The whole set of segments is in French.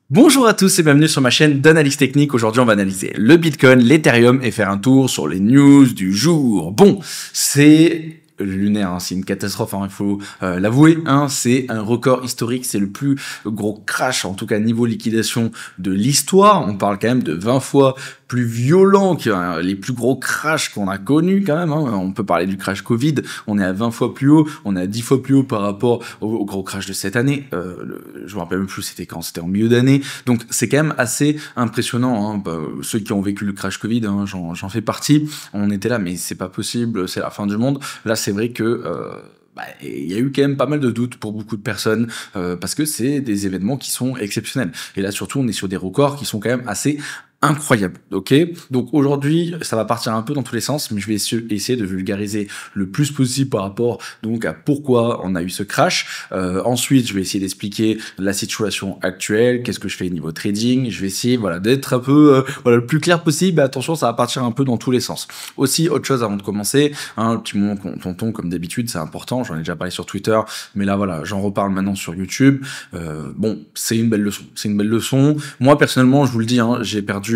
Bonjour à tous et bienvenue sur ma chaîne d'analyse technique. Aujourd'hui, on va analyser le Bitcoin, l'Ethereum et faire un tour sur les news du jour. Bon, c'est lunaire, hein, c'est une catastrophe, hein, il faut l'avouer, hein, c'est un record historique, c'est le plus gros crash, en tout cas niveau liquidation de l'histoire. On parle quand même de 20 fois plus violent que les plus gros crashs qu'on a connus quand même, hein. On peut parler du crash Covid, on est à 20 fois plus haut, on est à 10 fois plus haut par rapport au gros crash de cette année. Je me rappelle même plus c'était quand, c'était en milieu d'année. Donc c'est quand même assez impressionnant, hein. Ceux qui ont vécu le crash Covid, hein, j'en fais partie, on était là, mais c'est pas possible, c'est la fin du monde. Là c'est vrai que il y a eu quand même pas mal de doutes pour beaucoup de personnes parce que c'est des événements qui sont exceptionnels. Et là surtout on est sur des records qui sont quand même assez incroyable, ok? Donc aujourd'hui, ça va partir un peu dans tous les sens, mais je vais essayer de vulgariser le plus possible par rapport donc à pourquoi on a eu ce crash. Ensuite, je vais essayer d'expliquer la situation actuelle, qu'est-ce que je fais niveau trading. Je vais essayer, voilà, d'être un peu, le plus clair possible. Mais attention, ça va partir un peu dans tous les sens. Aussi, autre chose avant de commencer, hein, un petit moment tonton comme d'habitude, c'est important. J'en ai déjà parlé sur Twitter, mais là voilà, j'en reparle maintenant sur YouTube. Bon, c'est une belle leçon. C'est une belle leçon. Moi personnellement, je vous le dis, hein, j'ai perdu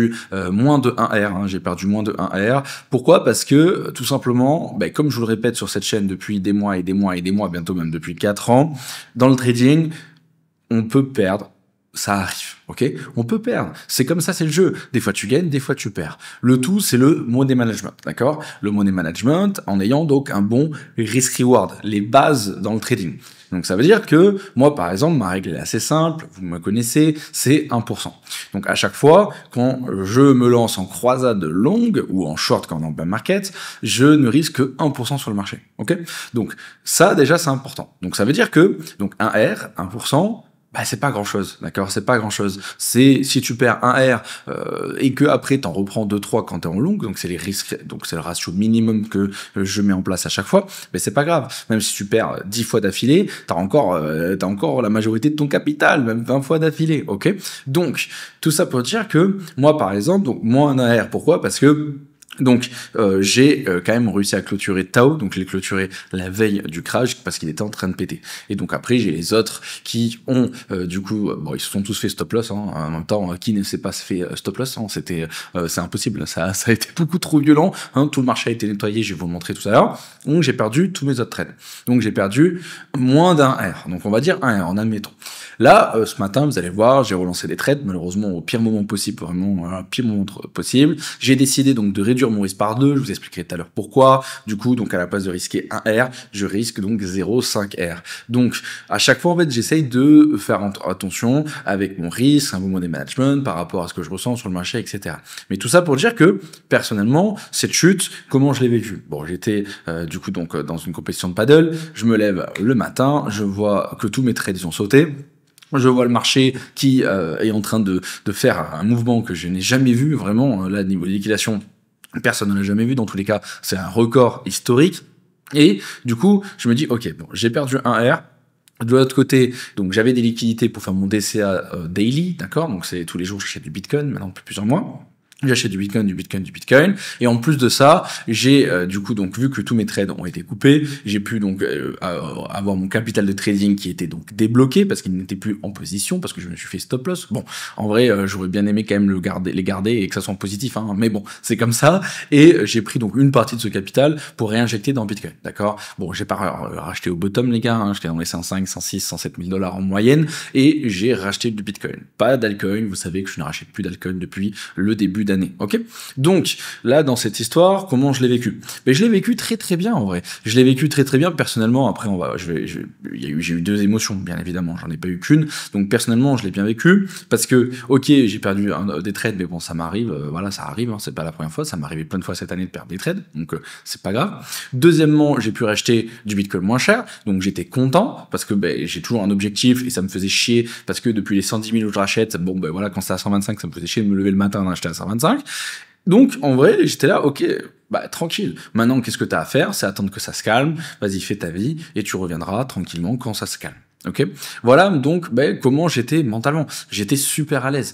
moins de 1 R, hein, j'ai perdu moins de 1 R. Pourquoi? Parce que, tout simplement, comme je vous le répète sur cette chaîne depuis des mois et des mois et des mois, bientôt même depuis 4 ans, dans le trading, on peut perdre. Ça arrive, ok? On peut perdre. C'est comme ça, c'est le jeu. Des fois tu gagnes, des fois tu perds. Le tout, c'est le money management, d'accord? Le money management en ayant donc un bon risk-reward, les bases dans le trading. Donc ça veut dire que moi, par exemple, ma règle est assez simple, vous me connaissez, c'est 1%. Donc à chaque fois, quand je me lance en croisade longue ou en short quand on est en bear market, je ne risque que 1% sur le marché, ok? Donc ça, déjà, c'est important. Donc ça veut dire que donc 1R, 1%, c'est pas grand chose, d'accord? C'est pas grand chose. C'est si tu perds 1 R et que après t'en reprends 2-3 quand t'es en longue, donc c'est les risques, donc c'est le ratio minimum que je mets en place à chaque fois, mais c'est pas grave. Même si tu perds 10 fois d'affilée, t'as encore la majorité de ton capital, même 20 fois d'affilée, ok? Donc tout ça pour dire que moi par exemple, donc moins 1 R, pourquoi? Parce que donc j'ai quand même réussi à clôturer Tao, donc je l'ai clôturé la veille du crash parce qu'il était en train de péter. Et donc après j'ai les autres qui ont du coup ils se sont tous fait stop loss, hein. En même temps qui ne s'est pas fait stop loss, hein, c'est impossible, ça a été beaucoup trop violent, hein. Tout le marché a été nettoyé, je vais vous le montrer tout à l'heure. Donc j'ai perdu tous mes autres trades. Donc j'ai perdu moins d'1 R. Donc on va dire 1 R en admettons. Là, ce matin, vous allez voir, j'ai relancé des trades, malheureusement au pire moment possible, vraiment pire moment possible. J'ai décidé donc de réduire mon risque par 2, je vous expliquerai tout à l'heure pourquoi. Du coup, donc à la place de risquer 1 R, je risque donc 0,5 R. Donc à chaque fois, en fait, j'essaye de faire attention avec mon risque, un bon money management par rapport à ce que je ressens sur le marché, etc. Mais tout ça pour dire que, personnellement, cette chute, comment je l'ai vécue? Bon, j'étais du coup donc dans une compétition de paddle, je me lève le matin, je vois que tous mes trades ont sauté. Je vois le marché qui est en train de faire un mouvement que je n'ai jamais vu, vraiment, là, niveau liquidation, personne ne l'a jamais vu, dans tous les cas, c'est un record historique. Et du coup, je me dis, ok, bon, j'ai perdu 1 R. De l'autre côté, donc j'avais des liquidités pour faire mon DCA daily, d'accord? Donc c'est tous les jours, j'achète du Bitcoin, maintenant depuis plusieurs mois. J'achète du Bitcoin, et en plus de ça, j'ai du coup donc vu que tous mes trades ont été coupés, j'ai pu donc avoir mon capital de trading qui était donc débloqué parce qu'il n'était plus en position parce que je me suis fait stop loss. Bon, en vrai, j'aurais bien aimé quand même les garder et que ça soit en positif, hein, mais bon, c'est comme ça. Et j'ai pris donc une partie de ce capital pour réinjecter dans Bitcoin, d'accord? Bon, j'ai pas racheté au bottom les gars, hein, j'étais dans les 105, 106, 107 000 $ en moyenne et j'ai racheté du Bitcoin, pas d'altcoin. Vous savez que je ne rachète plus d'altcoin depuis le début d'année, ok? Donc là dans cette histoire, comment je l'ai vécu? Mais je l'ai vécu très très bien en vrai. Je l'ai vécu très très bien personnellement. Après j'ai eu deux émotions bien évidemment. J'en ai pas eu qu'une. Donc personnellement je l'ai bien vécu parce que ok j'ai perdu des trades, mais bon ça m'arrive. Voilà ça arrive. Hein, c'est pas la première fois. Ça m'est arrivé plein de fois cette année de perdre des trades. Donc c'est pas grave. Deuxièmement j'ai pu racheter du Bitcoin moins cher. Donc j'étais content parce que j'ai toujours un objectif et ça me faisait chier parce que depuis les 110 000 où je rachète, bon voilà quand c'était à 125 ça me faisait chier de me lever le matin d'en acheter à 125. Donc, en vrai, j'étais là, ok, tranquille. Maintenant, qu'est-ce que t'as à faire? C'est attendre que ça se calme. Vas-y, fais ta vie et tu reviendras tranquillement quand ça se calme. Ok, voilà donc comment j'étais mentalement. J'étais super à l'aise.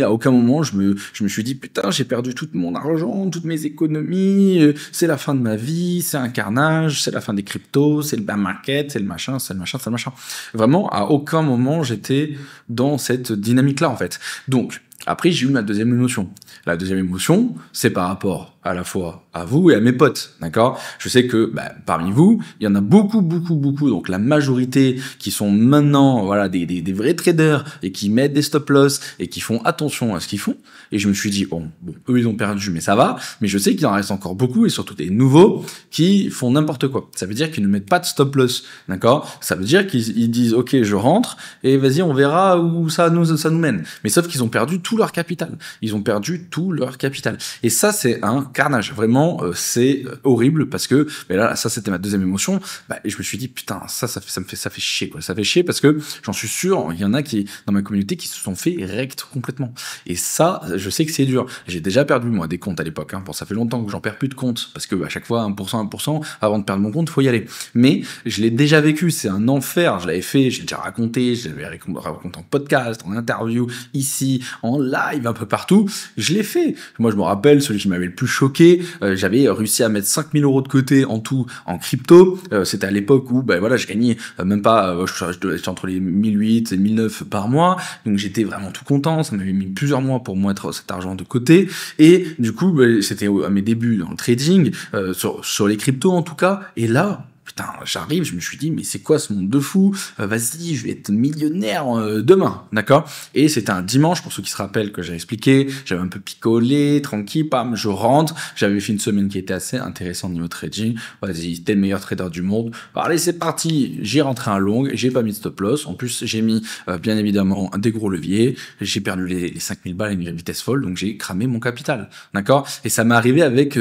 À aucun moment je me suis dit putain j'ai perdu tout mon argent, toutes mes économies, c'est la fin de ma vie, c'est un carnage, c'est la fin des cryptos, c'est le bear market, c'est le machin, c'est le machin, c'est le machin. Vraiment à aucun moment j'étais dans cette dynamique là en fait. Donc après j'ai eu ma deuxième émotion. La deuxième émotion c'est par rapport à la fois à vous et à mes potes, d'accord? Je sais que parmi vous, il y en a beaucoup, donc la majorité qui sont maintenant voilà des vrais traders et qui mettent des stop loss et qui font attention à ce qu'ils font. Et je me suis dit bon eux ils ont perdu mais ça va, mais je sais qu'il en reste encore beaucoup et surtout des nouveaux qui font n'importe quoi. Ça veut dire qu'ils ne mettent pas de stop loss, d'accord? Ça veut dire qu'ils disent ok je rentre et vas-y on verra où ça nous mène. Mais sauf qu'ils ont perdu tout leur capital. Ils ont perdu tout leur capital. Et ça c'est un carnage, vraiment c'est horrible parce que là ça c'était ma deuxième émotion, et je me suis dit putain ça fait chier quoi, ça fait chier parce que j'en suis sûr il y en a qui dans ma communauté qui se sont fait rect complètement et ça je sais que c'est dur. J'ai déjà perdu moi des comptes à l'époque bon ça fait longtemps que j'en perds plus de comptes parce que à chaque fois 1% avant de perdre mon compte faut y aller, mais je l'ai déjà vécu, c'est un enfer, je l'avais fait, j'ai déjà raconté, je l'avais raconté en podcast, en interview, ici, en live, un peu partout, je l'ai fait. Moi je me rappelle celui qui m'avait le plus choqué, j'avais réussi à mettre 5000 € de côté en tout en crypto, c'était à l'époque où voilà je gagnais même pas, j'étais entre les 1008 et 1009 par mois, donc j'étais vraiment tout content, ça m'avait mis plusieurs mois pour mettre cet argent de côté, et du coup c'était à mes débuts dans le trading, sur les cryptos en tout cas, et là putain, j'arrive, je me suis dit, mais c'est quoi ce monde de fou? Vas-y, je vais être millionnaire demain, d'accord? Et c'était un dimanche, pour ceux qui se rappellent que j'ai expliqué, j'avais un peu picolé, tranquille, pam, je rentre, j'avais fait une semaine qui était assez intéressante niveau trading, vas-y, c'était le meilleur trader du monde, allez, c'est parti, j'ai rentré un long, j'ai pas mis de stop loss, en plus, j'ai mis, bien évidemment, des gros leviers, j'ai perdu les 5000 balles à une vitesse folle, donc j'ai cramé mon capital, d'accord? Et ça m'est arrivé avec,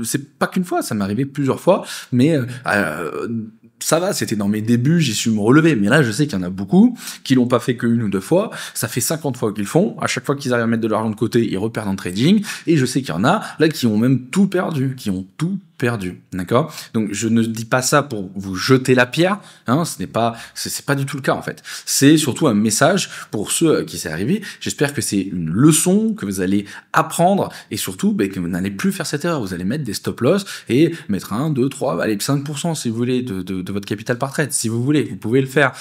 c'est pas qu'une fois, ça m'est arrivé plusieurs fois, mais ça va, c'était dans mes débuts, j'ai su me relever, mais là je sais qu'il y en a beaucoup qui l'ont pas fait qu'une ou deux fois, ça fait 50 fois qu'ils le font, à chaque fois qu'ils arrivent à mettre de l'argent de côté, ils reperdent en trading, et je sais qu'il y en a là qui ont même tout perdu, perdu, d'accord? Donc je ne dis pas ça pour vous jeter la pierre, c'est pas du tout le cas en fait. C'est surtout un message pour ceux à qui c'est arrivé. J'espère que c'est une leçon que vous allez apprendre et surtout que vous n'allez plus faire cette erreur. Vous allez mettre des stop loss et mettre 1, 2, 3, allez 5% si vous voulez de votre capital par trade. Si vous voulez, vous pouvez le faire.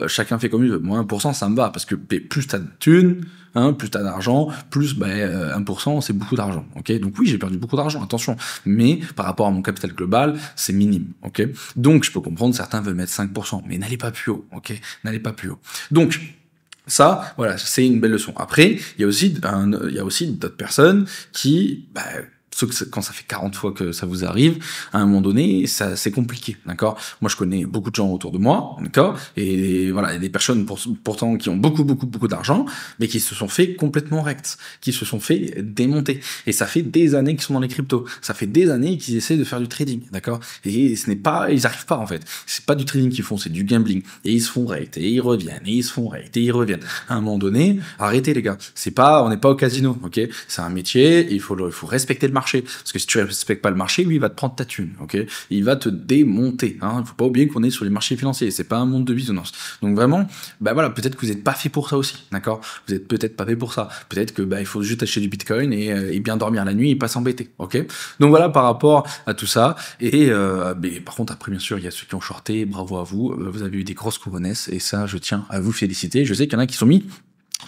Chacun fait comme il veut. Moi 1% ça me va parce que plus t'as de thunes, plus t'as d'argent, plus 1% c'est beaucoup d'argent, ok? Donc oui, j'ai perdu beaucoup d'argent, attention, mais par rapport à mon capital global, c'est minime, ok? Donc je peux comprendre, certains veulent mettre 5%, mais n'allez pas plus haut, ok? N'allez pas plus haut. Donc ça, voilà, c'est une belle leçon. Après, il y a aussi d'autres personnes qui quand ça fait 40 fois que ça vous arrive, à un moment donné, ça c'est compliqué, d'accord? Moi, je connais beaucoup de gens autour de moi, d'accord? Et voilà, il y a des personnes pourtant qui ont beaucoup d'argent, mais qui se sont fait complètement rects, qui se sont fait démonter. Et ça fait des années qu'ils sont dans les cryptos. Ça fait des années qu'ils essaient de faire du trading, d'accord? Et ils arrivent pas, en fait. C'est pas du trading qu'ils font, c'est du gambling. Et ils se font rect, et ils reviennent, et ils se font rect, et ils reviennent. À un moment donné, arrêtez, les gars. On n'est pas au casino, ok? C'est un métier, il faut respecter le marché, parce que si tu respectes pas le marché, lui il va te prendre ta thune, ok? Il va te démonter, faut pas oublier qu'on est sur les marchés financiers, c'est pas un monde de bisounours. Donc vraiment, voilà, peut-être que vous êtes pas fait pour ça aussi, d'accord? Vous êtes peut-être pas fait pour ça. Peut-être que il faut juste acheter du Bitcoin et bien dormir la nuit et pas s'embêter, ok? Donc voilà par rapport à tout ça. Et par contre après bien sûr il y a ceux qui ont shorté, bravo à vous, vous avez eu des grosses couronnesses et ça je tiens à vous féliciter. Je sais qu'il y en a qui sont mis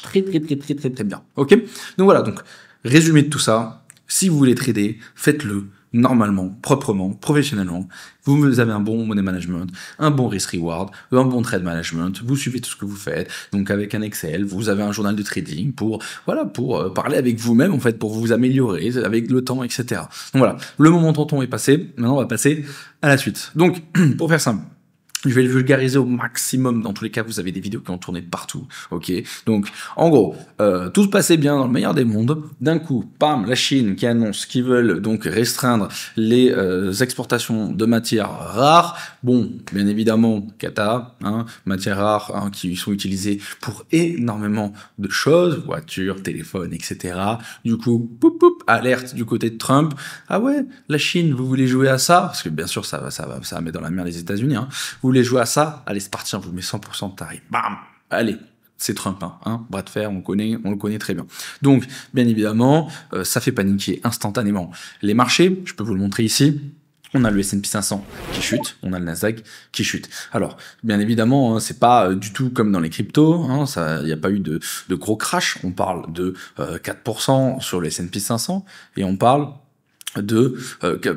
très bien, ok? Donc voilà, donc résumé de tout ça. Si vous voulez trader, faites-le normalement, proprement, professionnellement. Vous avez un bon money management, un bon risk reward, un bon trade management. Vous suivez tout ce que vous faites. Donc avec un Excel, vous avez un journal de trading pour parler avec vous-même en fait, pour vous améliorer avec le temps, etc. Donc voilà, le moment tonton est passé. Maintenant, on va passer à la suite. Donc pour faire simple. Je vais le vulgariser au maximum. Dans tous les cas, vous avez des vidéos qui ont tourné partout, ok? Donc, en gros, tout se passait bien dans le meilleur des mondes. D'un coup, pam, la Chine qui annonce qu'ils veulent donc restreindre les exportations de matières rares. Bon, bien évidemment, Qatar, matières rares qui sont utilisées pour énormément de choses, voitures, téléphones, etc. Du coup, alerte du côté de Trump. Ah ouais, la Chine, vous voulez jouer à ça? Parce que bien sûr, ça va mettre dans la merde les États-Unis. Vous voulez jouer à ça, allez, c'est parti, on vous met 100% de tarif. Bam, allez. C'est Trump, hein, bras de fer, on le connaît très bien. Donc, bien évidemment, ça fait paniquer instantanément les marchés. Je peux vous le montrer ici. On a le S&P 500 qui chute, on a le Nasdaq qui chute. Alors, bien évidemment, hein, c'est pas du tout comme dans les cryptos, hein, il n'y a pas eu de gros crash. On parle de 4% sur le S&P 500 et on parle de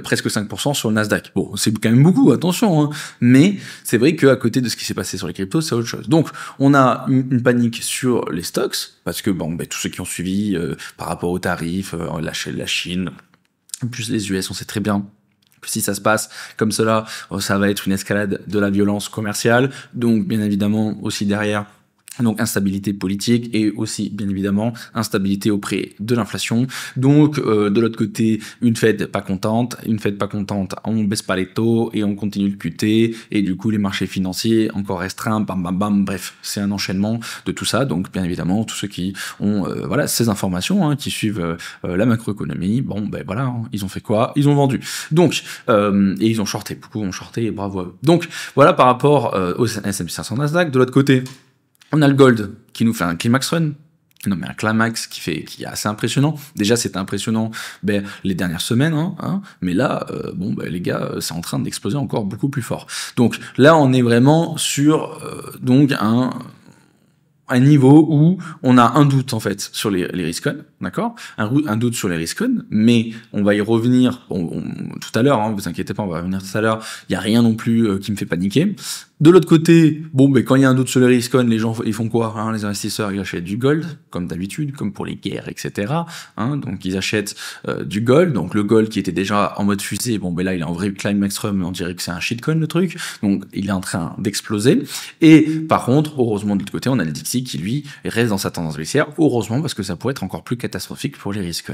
presque 5% sur le Nasdaq. Bon, c'est quand même beaucoup, attention, hein, mais c'est vrai qu'à côté de ce qui s'est passé sur les cryptos, c'est autre chose. Donc, on a une panique sur les stocks, parce que bon, tous ceux qui ont suivi par rapport aux tarifs, la Chine, plus les US, on sait très bien que si ça se passe comme cela, ça va être une escalade de la violence commerciale, donc bien évidemment aussi derrière, donc instabilité politique et aussi bien évidemment instabilité auprès de l'inflation. Donc de l'autre côté, une Fed pas contente, on baisse pas les taux et on continue de QT et du coup les marchés financiers encore restreints, bam bam bam, bref, c'est un enchaînement de tout ça. Donc bien évidemment tous ceux qui ont voilà ces informations, hein, qui suivent la macroéconomie, bon ben voilà, hein, ils ont fait quoi? Ils ont vendu. Donc et ils ont shorté, beaucoup ont shorté et bravo à eux. Donc voilà par rapport au S&P 500 Nasdaq. De l'autre côté, on a le gold qui nous fait un climax run. Non mais un climax qui est assez impressionnant. Déjà c'était impressionnant les dernières semaines, hein, mais là les gars, c'est en train d'exploser encore beaucoup plus fort. Donc là on est vraiment sur donc un niveau où on a un doute en fait sur les risques, d'accord, un doute sur les risques, mais on va y revenir tout à l'heure, hein, vous inquiétez pas, on va revenir tout à l'heure. Il y a rien non plus qui me fait paniquer. De l'autre côté, quand il y a un doute sur les risques, les gens ils font quoi, hein, les investisseurs ils achètent du gold comme d'habitude, comme pour les guerres, etc. Hein, donc ils achètent du gold. Donc le gold qui était déjà en mode fusée, là il est en vrai climax run, mais on dirait que c'est un shitcoin le truc. Donc il est en train d'exploser. Et par contre, heureusement de l'autre côté, on a le Dixie qui lui reste dans sa tendance baissière. Heureusement parce que ça pourrait être encore plus catastrophique pour les risques.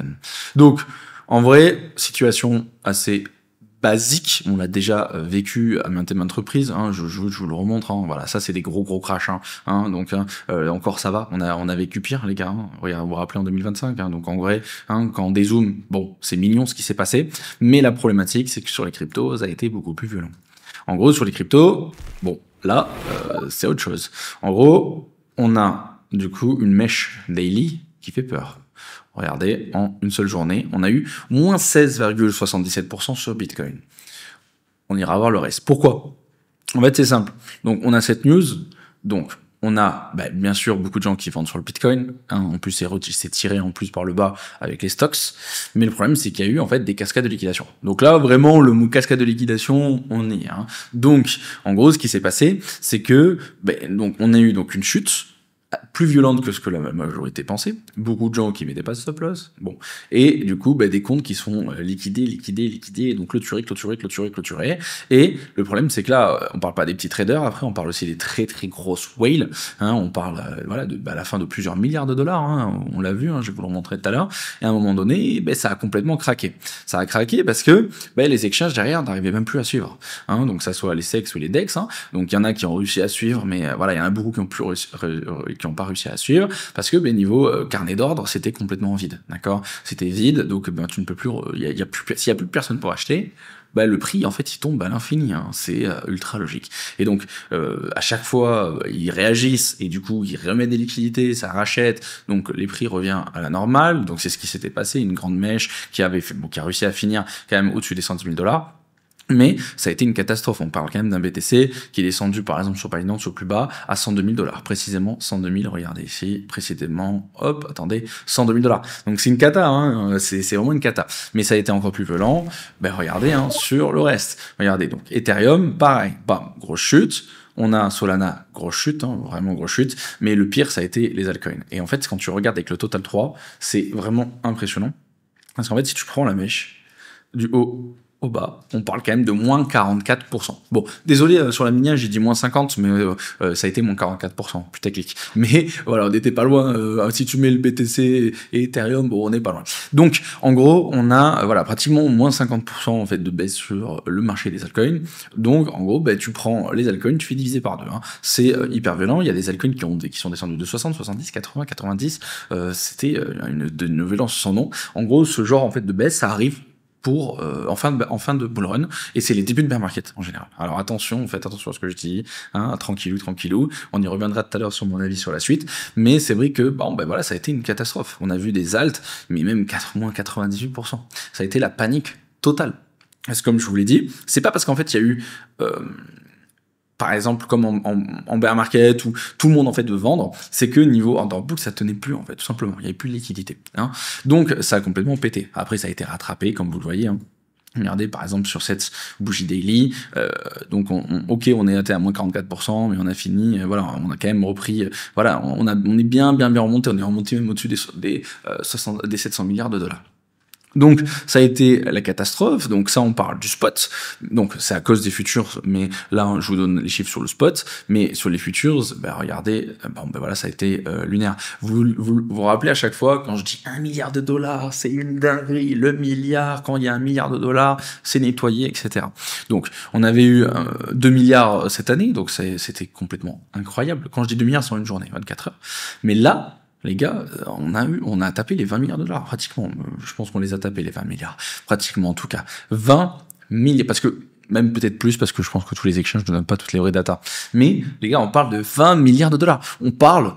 Donc en vrai, situation assez basique, on l'a déjà vécu à maintes reprises, hein, je vous le remontre, hein, voilà, ça c'est des gros crash, donc encore ça va, on a vécu pire les gars, hein, vous vous rappelez en 2025, donc en vrai, quand on dézoome, c'est mignon ce qui s'est passé, mais la problématique c'est que sur les cryptos, ça a été beaucoup plus violent. En gros, sur les cryptos, là, c'est autre chose. En gros, on a du coup une mèche daily qui fait peur. Regardez, en une seule journée, on a eu moins 16,77% sur Bitcoin. On ira voir le reste. Pourquoi? En fait, c'est simple. Donc, on a cette news. Donc, on a bien sûr beaucoup de gens qui vendent sur le Bitcoin. En plus, c'est tiré en plus par le bas avec les stocks. Mais le problème, c'est qu'il y a eu en fait des cascades de liquidation. Donc là, vraiment, le mot cascade de liquidation, on y est. Donc, en gros, ce qui s'est passé, c'est que donc on a eu donc une chute plus violente que ce que la majorité pensait. Beaucoup de gens qui mettaient pas de stop loss. Et du coup, des comptes qui sont liquidés, et donc clôturés. Et le problème, c'est que là, on parle pas des petits traders. Après, on parle aussi des très grosses whales. On parle à la fin de plusieurs milliards de dollars. On l'a vu. Je vais vous le montrer tout à l'heure. Et à un moment donné, ça a complètement craqué. Ça a craqué parce que les exchanges derrière n'arrivaient même plus à suivre. Donc ça soit les SEX ou les DEX. Donc il y en a qui ont réussi à suivre, mais il y en a beaucoup qui ont plus qui n'ont pas réussi à suivre parce que niveau carnet d'ordre c'était complètement vide, d'accord, c'était vide, donc tu ne peux plus, s'il y a plus personne pour acheter, le prix en fait il tombe à l'infini, c'est ultra logique. Et donc à chaque fois ils réagissent et du coup ils remettent des liquidités, ça rachète, donc les prix reviennent à la normale. Donc c'est ce qui s'était passé, une grande mèche qui a réussi à finir quand même au-dessus des 110 000 $. Mais ça a été une catastrophe. On parle quand même d'un BTC qui est descendu, par exemple, sur Binance au plus bas, à 102 000 $. Précisément, 102 000, regardez ici, précisément, 102 000 $. Donc c'est une cata, c'est vraiment une cata. Mais ça a été encore plus violent. Regardez, sur le reste. Regardez, donc, Ethereum, pareil, grosse chute. On a Solana, grosse chute, vraiment grosse chute. Mais le pire, ça a été les altcoins. Et en fait, quand tu regardes avec le Total 3, c'est vraiment impressionnant. Parce qu'en fait, si tu prends la mèche du haut au bas, on parle quand même de moins 44%. Désolé, sur la minière, j'ai dit moins 50, mais ça a été moins 44%, plus technique. Mais voilà, on n'était pas loin. Si tu mets le BTC et Ethereum, on n'est pas loin. Donc, en gros, on a pratiquement moins 50% en fait de baisse sur le marché des altcoins. Donc, en gros, tu prends les altcoins, tu fais diviser par deux. C'est hyper violent. Il y a des altcoins qui sont descendus de 60, 70, 80, 90. C'était une violence sans nom. En gros, ce genre en fait de baisse, ça arrive pour en fin de bull run, et c'est les débuts de bear market en général. Alors attention, faites attention à ce que je dis, hein, tranquillou, on y reviendra tout à l'heure sur mon avis sur la suite, mais c'est vrai que bon ben voilà, ça a été une catastrophe. On a vu des alts, mais même moins 98%. Ça a été la panique totale. Parce que comme je vous l'ai dit, c'est pas parce qu'en fait il y a eu par exemple, comme en bear market, où tout le monde en fait veut vendre, c'est que niveau order book, ça tenait plus en fait, tout simplement. Il n'y avait plus de liquidité. Hein. Donc ça a complètement pété. Après, ça a été rattrapé, comme vous le voyez. Hein. Regardez par exemple sur cette bougie daily, donc ok, on est à moins 44%, mais on a fini, voilà, on a quand même repris, voilà, on est bien remonté, on est remonté même au-dessus des 700 milliards de dollars. Donc ça a été la catastrophe, donc ça on parle du spot, donc c'est à cause des futures, mais là je vous donne les chiffres sur le spot, mais sur les futures, ben regardez, ben voilà, ça a été lunaire. Vous rappelez à chaque fois, quand je dis 1 milliard de dollars, c'est une dinguerie, le milliard, quand il y a 1 milliard de dollars, c'est nettoyé, etc. Donc on avait eu 2 milliards cette année, donc c'était complètement incroyable. Quand je dis 2 milliards, c'est en une journée, 24 heures. Mais là, les gars, on a tapé les 20 milliards de dollars, pratiquement. Je pense qu'on les a tapés, les 20 milliards. Pratiquement, en tout cas. 20 milliards, parce que, même peut-être plus, parce que je pense que tous les exchanges ne donnent pas toutes les vraies datas. Mais, les gars, on parle de 20 milliards de dollars. On parle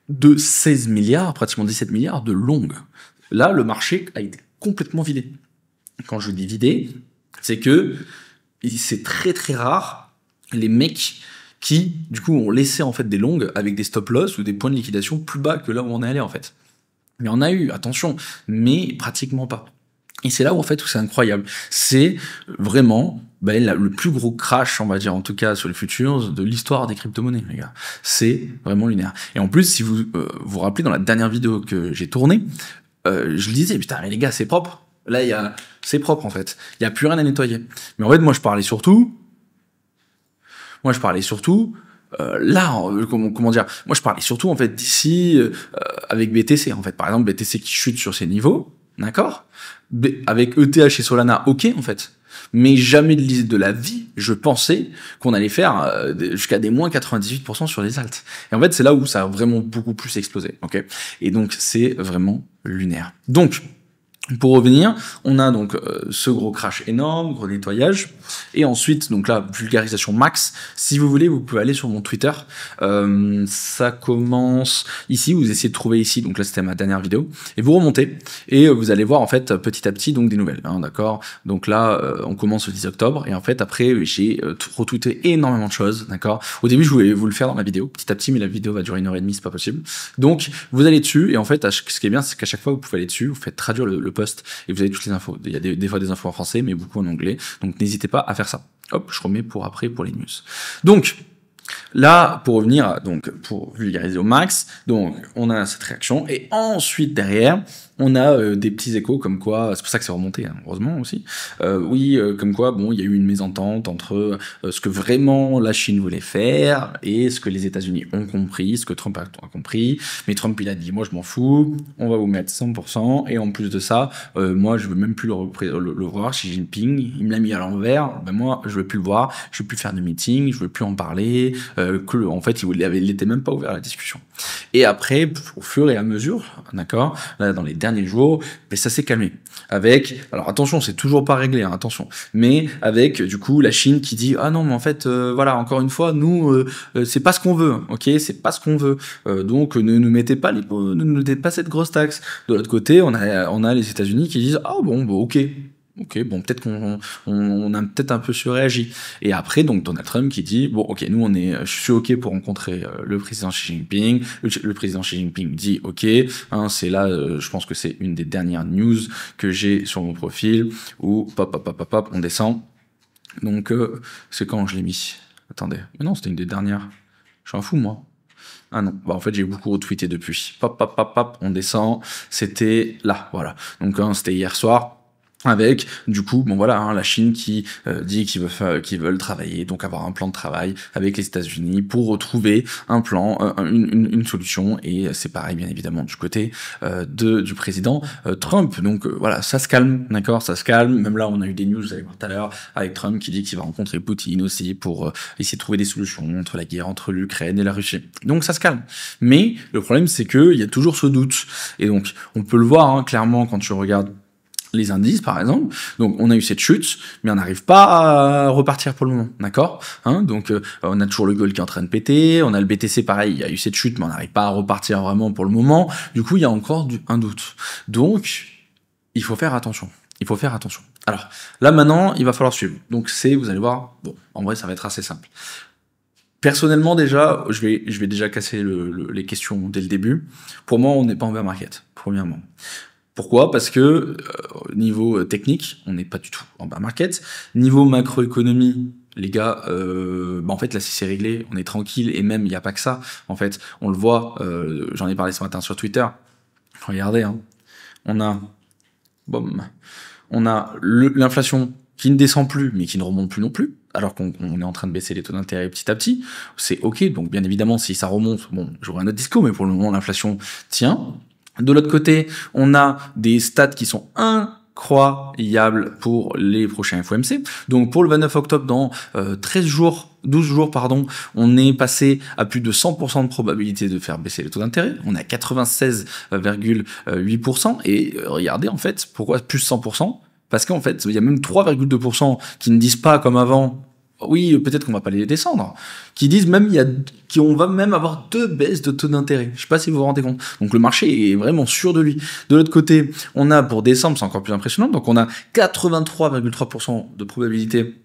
de 16 milliards, pratiquement 17 milliards de longues. Là, le marché a été complètement vidé. Quand je dis vidé, c'est que c'est très très rare, les mecs qui, du coup, ont laissé en fait des longues avec des stop-loss ou des points de liquidation plus bas que là où on est allé en fait. Il y en a eu, attention, mais pratiquement pas. Et c'est là où en fait où c'est incroyable. C'est vraiment le plus gros crash, on va dire en tout cas sur les futures, de l'histoire des crypto-monnaies, les gars. C'est vraiment lunaire. Et en plus, si vous vous rappelez dans la dernière vidéo que j'ai tournée, je disais putain mais les gars c'est propre. Là c'est propre en fait. Il y a plus rien à nettoyer. Mais en fait moi je parlais surtout. Comment dire, moi je parlais surtout en fait d'ici avec BTC en fait. Par exemple BTC qui chute sur ces niveaux, d'accord, avec ETH et Solana, ok en fait, mais jamais de la vie je pensais qu'on allait faire jusqu'à des moins 98% sur les alts. Et en fait c'est là où ça a vraiment beaucoup plus explosé, ok. Et donc c'est vraiment lunaire. Donc pour revenir, on a donc ce gros crash énorme, gros nettoyage, et ensuite donc là vulgarisation max. Si vous voulez, vous pouvez aller sur mon Twitter. Ça commence ici. Vous essayez de trouver ici. Donc là c'était ma dernière vidéo, et vous remontez et vous allez voir en fait petit à petit donc des nouvelles. Hein, d'accord. Donc là on commence le 10 octobre et en fait après j'ai retweeté énormément de choses. D'accord. Au début je voulais vous le faire dans la vidéo petit à petit, mais la vidéo va durer 1h30, c'est pas possible. Donc vous allez dessus et en fait ce qui est bien c'est qu'à chaque fois vous pouvez aller dessus, vous faites traduire le post et vous avez toutes les infos. Il y a des fois des infos en français, mais beaucoup en anglais. Donc n'hésitez pas à faire ça. Hop, je remets pour après pour les news. Donc là, pour revenir, donc pour vulgariser au max, donc on a cette réaction et ensuite derrière, on a des petits échos comme quoi, c'est pour ça que c'est remonté, hein, heureusement aussi. Comme quoi, bon, il y a eu une mésentente entre ce que vraiment la Chine voulait faire et ce que les États-Unis ont compris, ce que Trump a compris. Mais Trump, il a dit, moi, je m'en fous, on va vous mettre 100%, et en plus de ça, moi, je veux même plus le voir. Xi Jinping, il me l'a mis à l'envers. Ben moi, je veux plus le voir, je veux plus faire de meeting, je veux plus en parler. En fait, il était même pas ouvert à la discussion. Et après, au fur et à mesure, d'accord, là, dans les derniers jours, mais ça s'est calmé. Alors attention, c'est toujours pas réglé, hein, attention. Mais avec, du coup, la Chine qui dit, ah non, mais en fait, voilà, encore une fois, nous, c'est pas ce qu'on veut, ok, c'est pas ce qu'on veut. Donc, ne nous mettez pas cette grosse taxe. De l'autre côté, on a les États-Unis qui disent, ah bon, ok. Ok, bon, peut-être qu'on a peut-être un peu surréagi. Et après, donc, Donald Trump qui dit, bon, ok, nous, je suis ok pour rencontrer le président Xi Jinping. Le président Xi Jinping dit, ok, hein, c'est là, je pense que c'est une des dernières news que j'ai sur mon profil, où, on descend. Donc, c'est quand je l'ai mis? Attendez. Mais non, c'était une des dernières. Je suis un fou, moi. Ah non, bah en fait j'ai beaucoup retweeté depuis. On descend. C'était là, voilà. Donc, hein, c'était hier soir. Avec, du coup, bon voilà, hein, la Chine qui dit qu'ils veulent travailler, donc avoir un plan de travail avec les États-Unis pour retrouver un plan, une solution, et c'est pareil bien évidemment du côté du président Trump. Donc voilà, ça se calme, d'accord, ça se calme. Même là, on a eu des news, vous allez voir tout à l'heure, avec Trump qui dit qu'il va rencontrer Poutine aussi pour essayer de trouver des solutions entre la guerre entre l'Ukraine et la Russie. Donc ça se calme. Mais le problème, c'est que il y a toujours ce doute, et donc on peut le voir hein, clairement quand tu regardes les indices par exemple. Donc on a eu cette chute, mais on n'arrive pas à repartir pour le moment, d'accord, hein. Donc on a toujours le gold qui est en train de péter, on a le BTC pareil, il y a eu cette chute, mais on n'arrive pas à repartir vraiment pour le moment. Du coup, il y a encore un doute. Donc il faut faire attention. Il faut faire attention. Alors là maintenant, il va falloir suivre. Donc vous allez voir, bon, en vrai ça va être assez simple. Personnellement déjà, je vais déjà casser les questions dès le début. Pour moi, on n'est pas en bear market, premièrement. Pourquoi? Parce que niveau technique, on n'est pas du tout en bear market. Niveau macroéconomie, les gars, en fait là si c'est réglé, on est tranquille, et même il n'y a pas que ça. En fait, on le voit, j'en ai parlé ce matin sur Twitter. Regardez, hein, on a l'inflation qui ne descend plus, mais qui ne remonte plus non plus, alors qu'on est en train de baisser les taux d'intérêt petit à petit. C'est ok, donc bien évidemment si ça remonte, bon, j'aurai un autre discours, mais pour le moment l'inflation tient. De l'autre côté, on a des stats qui sont incroyables pour les prochains FOMC. Donc pour le 29 octobre, dans 12 jours, pardon, on est passé à plus de 100% de probabilité de faire baisser les taux d'intérêt. On est à 96,8%. Et regardez, en fait, pourquoi plus 100%? Parce qu'en fait, il y a même 3,2% qui ne disent pas comme avant, oui, peut-être qu'on va pas les descendre, qui disent même qu'on va même avoir 2 baisses de taux d'intérêt. Je sais pas si vous vous rendez compte. Donc le marché est vraiment sûr de lui. De l'autre côté, on a pour décembre, c'est encore plus impressionnant, donc on a 83,3% de probabilité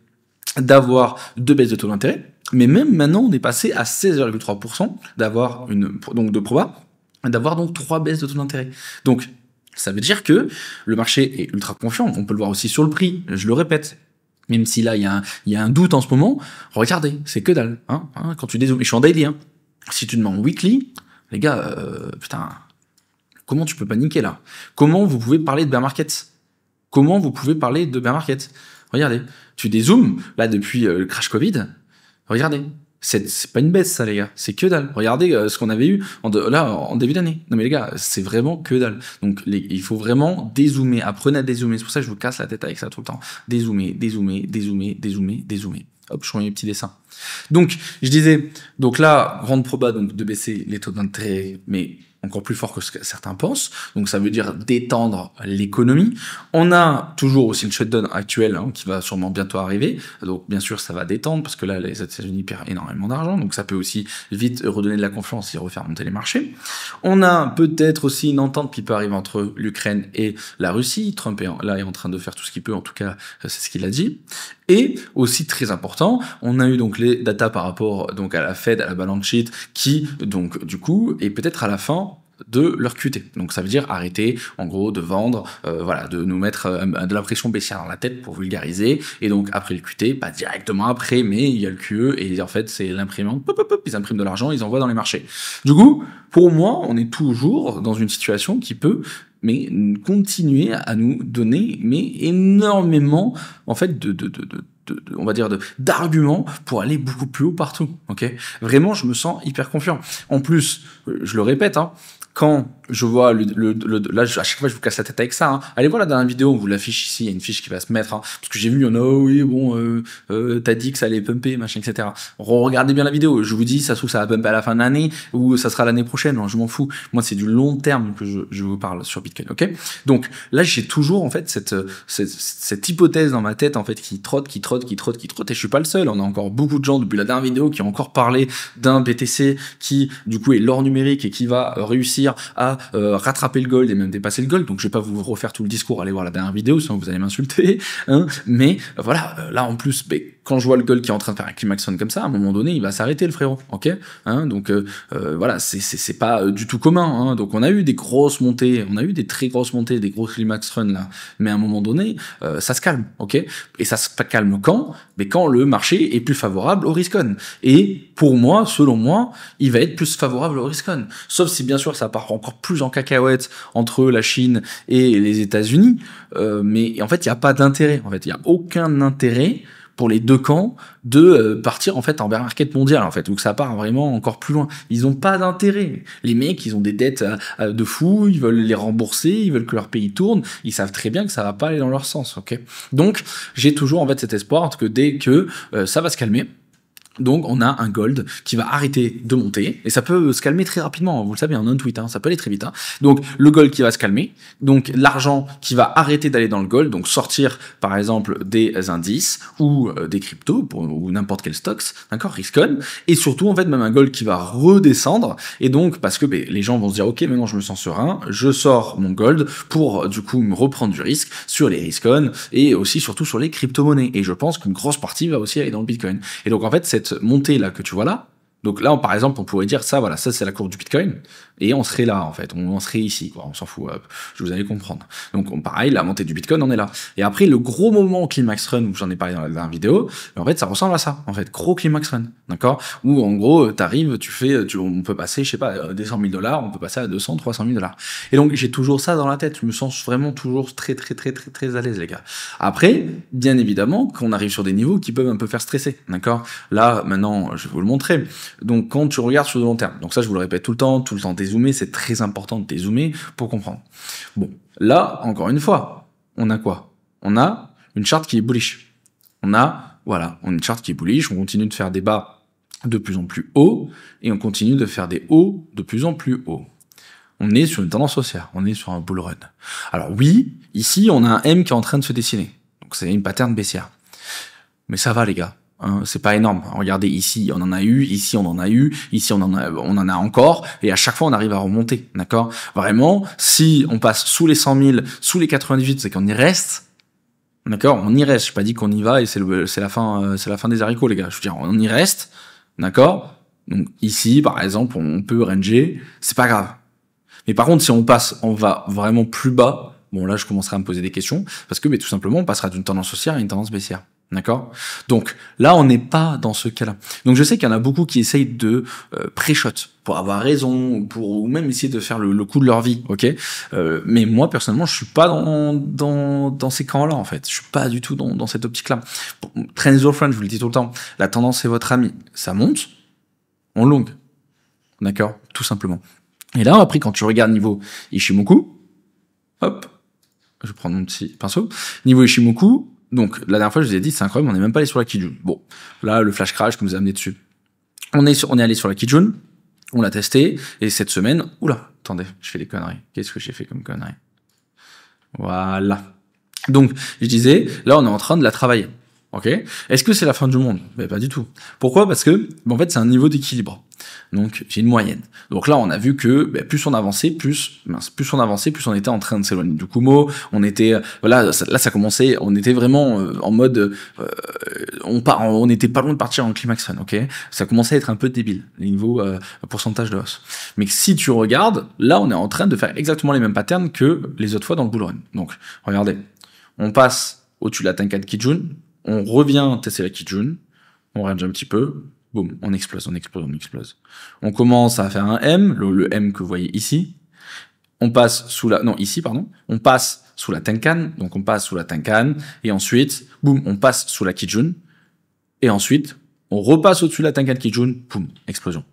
d'avoir 2 baisses de taux d'intérêt. Mais même maintenant, on est passé à 16,3% d'avoir d'avoir donc 3 baisses de taux d'intérêt. Donc ça veut dire que le marché est ultra confiant. On peut le voir aussi sur le prix, je le répète. Même si là, il y a un doute en ce moment, regardez, c'est que dalle. Quand tu dézoomes, je suis en daily. Si tu demandes weekly, les gars, putain, comment tu peux paniquer là? Comment vous pouvez parler de bear market? Comment vous pouvez parler de bear market? Regardez, tu dézoomes, là, depuis le crash Covid, regardez. C'est pas une baisse, ça, les gars. C'est que dalle. Regardez ce qu'on avait eu en début d'année. Non, mais les gars, c'est vraiment que dalle. Donc, il faut vraiment dézoomer. Apprenez à dézoomer. C'est pour ça que je vous casse la tête avec ça tout le temps. Dézoomer, dézoomer, dézoomer, dézoomer, dézoomer. Hop, je remets mes petits dessins. Donc, je disais, donc là, grande proba donc, de baisser les taux d'intérêt, mais encore plus fort que ce que certains pensent. Donc ça veut dire détendre l'économie. On a toujours aussi le shutdown actuel qui va sûrement bientôt arriver. Donc bien sûr ça va détendre parce que là les États-Unis perdent énormément d'argent. Donc ça peut aussi vite redonner de la confiance et refaire monter les marchés. On a peut-être aussi une entente qui peut arriver entre l'Ukraine et la Russie. Trump est en train de faire tout ce qu'il peut. En tout cas c'est ce qu'il a dit. Et aussi très important, on a eu donc les data par rapport donc à la Fed, à la balance sheet, qui donc du coup est peut-être à la fin de leur QT. Donc ça veut dire arrêter en gros de vendre, de nous mettre de la pression baissière dans la tête pour vulgariser. Et donc après le QT, pas directement après, mais il y a le QE et en fait c'est l'imprimante, ils impriment de l'argent, ils envoient dans les marchés. Du coup, pour moi, on est toujours dans une situation qui peut continuer à nous donner énormément en fait on va dire d'arguments pour aller beaucoup plus haut partout. Ok, vraiment je me sens hyper confiant. En plus, je le répète, quand je vois là, à chaque fois je vous casse la tête avec ça. Allez voir la dernière vidéo, on vous l'affiche ici, il y a une fiche qui va se mettre, parce que j'ai vu, il y en a, oui, bon, t'as dit que ça allait pumper, machin, etc. Regardez bien la vidéo, je vous dis, ça se trouve ça va pumper à la fin de l'année, ou ça sera l'année prochaine, je m'en fous. Moi, c'est du long terme que je vous parle sur Bitcoin, ok? Donc, là, j'ai toujours, en fait, cette hypothèse dans ma tête, en fait, qui trotte, et je suis pas le seul, on a encore beaucoup de gens depuis la dernière vidéo qui ont encore parlé d'un BTC qui, du coup, est l'or numérique et qui va réussir à rattraper le gold et même dépasser le gold. Donc je vais pas vous refaire tout le discours, allez voir la dernière vidéo sinon vous allez m'insulter, mais voilà, là en plus quand je vois le gold qui est en train de faire un climax comme ça, à un moment donné il va s'arrêter le frérot, ok, donc voilà, c'est pas du tout commun, donc on a eu des grosses montées, on a eu des très grosses montées, des gros climax run là, mais à un moment donné ça se calme, ok, et ça se calme quand le marché est plus favorable au risk on, et pour moi, selon moi, il va être plus favorable au risk on, sauf si bien sûr ça part encore plus en cacahuète entre la Chine et les États-Unis, mais en fait il n'y a pas d'intérêt, en fait il n'y a aucun intérêt pour les deux camps de partir en fait en bear market mondial, en fait, donc ça part vraiment encore plus loin. Ils ont pas d'intérêt. Les mecs, ils ont des dettes de fous, ils veulent les rembourser, ils veulent que leur pays tourne, ils savent très bien que ça va pas aller dans leur sens, ok. Donc j'ai toujours en fait cet espoir que dès que ça va se calmer, Donc, on a un gold qui va arrêter de monter, et ça peut se calmer très rapidement, vous le savez, en un tweet, ça peut aller très vite. Donc, le gold qui va se calmer, donc l'argent qui va arrêter d'aller dans le gold, donc sortir, par exemple, des indices, ou des cryptos, ou n'importe quel stocks, d'accord, risk on, et surtout, en fait, même un gold qui va redescendre, et donc, parce que les gens vont se dire, ok, maintenant je me sens serein, je sors mon gold pour, du coup, me reprendre du risque sur les risk on, et aussi, surtout, sur les crypto-monnaies, et je pense qu'une grosse partie va aussi aller dans le Bitcoin. Et donc, en fait, cette montée là que tu vois là, donc là par exemple on pourrait dire ça, voilà, ça c'est la courbe du Bitcoin, et on serait là en fait, on serait ici, quoi, on s'en fout, vous allez comprendre. Donc pareil, la montée du Bitcoin on est là. Et après le gros moment au climax run, où j'en ai parlé dans la dernière vidéo, en fait ça ressemble à ça, en fait, gros climax run, d'accord, où en gros t'arrives, on peut passer, je sais pas, des 100 000 $, on peut passer à 200, 300 000 $. Et donc j'ai toujours ça dans la tête, je me sens vraiment toujours très à l'aise, les gars. Après, bien évidemment qu'on arrive sur des niveaux qui peuvent un peu faire stresser, d'accord. Là maintenant je vais vous le montrer. Donc quand tu regardes sur le long terme, donc ça je vous le répète tout le temps dézoomer, c'est très important de dézoomer pour comprendre. Bon, là, encore une fois, on a quoi? On a une charte qui est bullish. On a une charte qui est bullish, on continue de faire des bas de plus en plus hauts, et on continue de faire des hauts de plus en plus hauts. On est sur une tendance haussière, on est sur un bull run. Alors oui, ici on a un M qui est en train de se dessiner, donc c'est une pattern baissière. Mais ça va les gars. C'est pas énorme. Regardez, ici on en a eu, ici on en a eu, ici on en a encore, et à chaque fois on arrive à remonter, d'accord. Vraiment, si on passe sous les 100 000, sous les 98, c'est qu'on y reste, d'accord. On y reste. J'ai pas dit qu'on y va et c'est la fin des haricots, les gars. Je veux dire, on y reste, d'accord. Donc ici, par exemple, on peut ranger, c'est pas grave. Mais par contre, si on va vraiment plus bas, bon là je commencerai à me poser des questions, parce que tout simplement on passera d'une tendance haussière à une tendance baissière. D'accord. Donc là, on n'est pas dans ce cas-là. Donc je sais qu'il y en a beaucoup qui essayent de pré-shot pour avoir raison, ou même essayer de faire le coup de leur vie, ok. Mais moi personnellement, je suis pas dans ces camps-là en fait. Je suis pas du tout dans cette optique-là. Trends your friend, je vous le dis tout le temps. La tendance c'est votre ami. Ça monte, on long, d'accord, tout simplement. Et là après, quand tu regardes niveau Ishimoku, hop, je vais prendre mon petit pinceau. Niveau Ishimoku. Donc, la dernière fois, je vous ai dit, c'est incroyable, on n'est même pas allé sur la Kijun. Bon, là, le flash crash que nous a amené dessus. On est allé sur la Kijun, on l'a testé, et cette semaine, oula, attendez, je fais des conneries. Qu'est-ce que j'ai fait comme conneries? Voilà. Donc, je disais, là, on est en train de la travailler. Ok. Est-ce que c'est la fin du monde? Ben, pas du tout. Pourquoi? Parce que, en fait, c'est un niveau d'équilibre. Donc, j'ai une moyenne. Donc là, on a vu que plus on avançait, plus on était en train de s'éloigner du Kumo. On était, là, ça commençait. On était vraiment en mode, on était pas loin de partir en climax run. Ok. Ça commençait à être un peu débile, les niveaux pourcentage de hausse. Mais si tu regardes, là, on est en train de faire exactement les mêmes patterns que les autres fois dans le bull run. Donc, regardez, on passe au-dessus de la Tenkan Kijun. On revient tester la Kijun, on range un petit peu, boum, on explose. On commence à faire un M, le M que vous voyez ici. On passe on passe sous la Tenkan, donc on passe sous la Tenkan, et ensuite, boum, on passe sous la Kijun, et ensuite, on repasse au-dessus de la Tenkan Kijun, boum, explosion.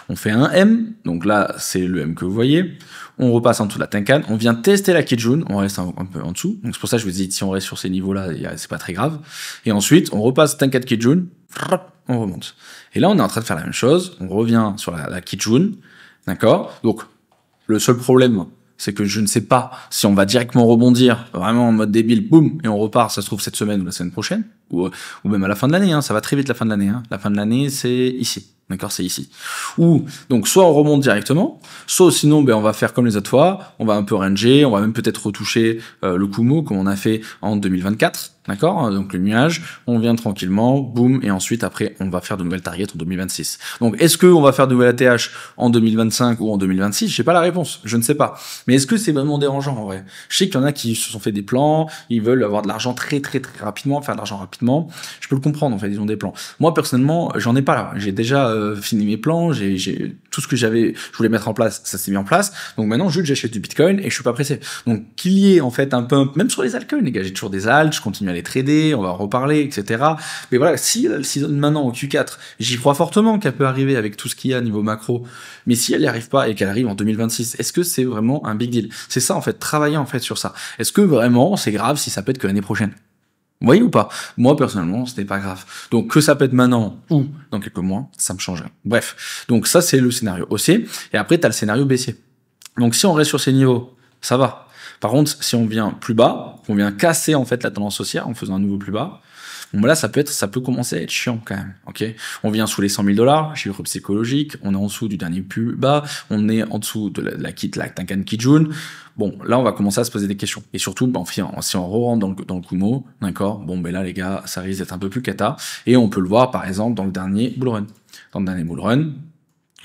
On fait un M, donc là, c'est le M que vous voyez. On repasse en dessous de la Tenkan, on vient tester la Kijun, on reste un peu en dessous. Donc c'est pour ça que je vous dis, si on reste sur ces niveaux-là, c'est pas très grave. Et ensuite, on repasse Tenkan Kijun, on remonte. Et là, on est en train de faire la même chose. On revient sur la Kijun, d'accord? Donc, le seul problème, c'est que je ne sais pas si on va directement rebondir, vraiment en mode débile, boum, et on repart, ça se trouve cette semaine ou la semaine prochaine, ou même à la fin de l'année, ça va très vite la fin de l'année. La fin de l'année, c'est ici. D'accord, c'est ici. Ou, donc, soit on remonte directement, soit sinon, on va faire comme les autres fois, on va un peu ranger, on va même peut-être retoucher le Kumo, comme on a fait en 2024, d'accord? Donc, le nuage, on vient tranquillement, boum, et ensuite, après, on va faire de nouvelles targets en 2026. Donc, est-ce qu'on va faire de nouvelles ATH en 2025 ou en 2026? J'ai pas la réponse, je ne sais pas. Mais est-ce que c'est vraiment dérangeant, en vrai? Je sais qu'il y en a qui se sont fait des plans, ils veulent avoir de l'argent très rapidement, faire de l'argent rapidement. Je peux le comprendre, en fait, ils ont des plans. Moi, personnellement, j'en ai pas là. J'ai déjà fini mes plans, j'ai tout ce que je voulais mettre en place, ça s'est mis en place. Donc maintenant, j'achète du Bitcoin et je suis pas pressé. Donc qu'il y ait en fait un pump, même sur les altcoins, les gars, j'ai toujours des alts, je continue à les trader, on va en reparler, etc. Mais voilà, si elle season maintenant au Q4, j'y crois fortement qu'elle peut arriver avec tout ce qu'il y a à niveau macro. Mais si elle n'y arrive pas et qu'elle arrive en 2026, est-ce que c'est vraiment un big deal? C'est ça en fait, travailler en fait sur ça. Est-ce que vraiment c'est grave si ça peut être que l'année prochaine? Vous voyez ou pas? Moi, personnellement, c'était pas grave. Donc, que ça pète maintenant ou dans quelques mois, ça me change rien. Bref. Donc, ça, c'est le scénario haussier. Et après, tu as le scénario baissier. Donc, si on reste sur ces niveaux, ça va. Par contre, si on vient plus bas, on vient casser, en fait, la tendance haussière en faisant un nouveau plus bas, bon, là, ça peut commencer à être chiant quand même, ok? On vient sous les 100 000 $, chiffre psychologique, on est en dessous du dernier plus bas, on est en dessous de la Tenkan Kijun. Bon, là, on va commencer à se poser des questions. Et surtout, si on re-rentre dans le Kumo, d'accord? Bon, ben là, les gars, ça risque d'être un peu plus cata. Et on peut le voir, par exemple, dans le dernier bull run. Dans le dernier bull run,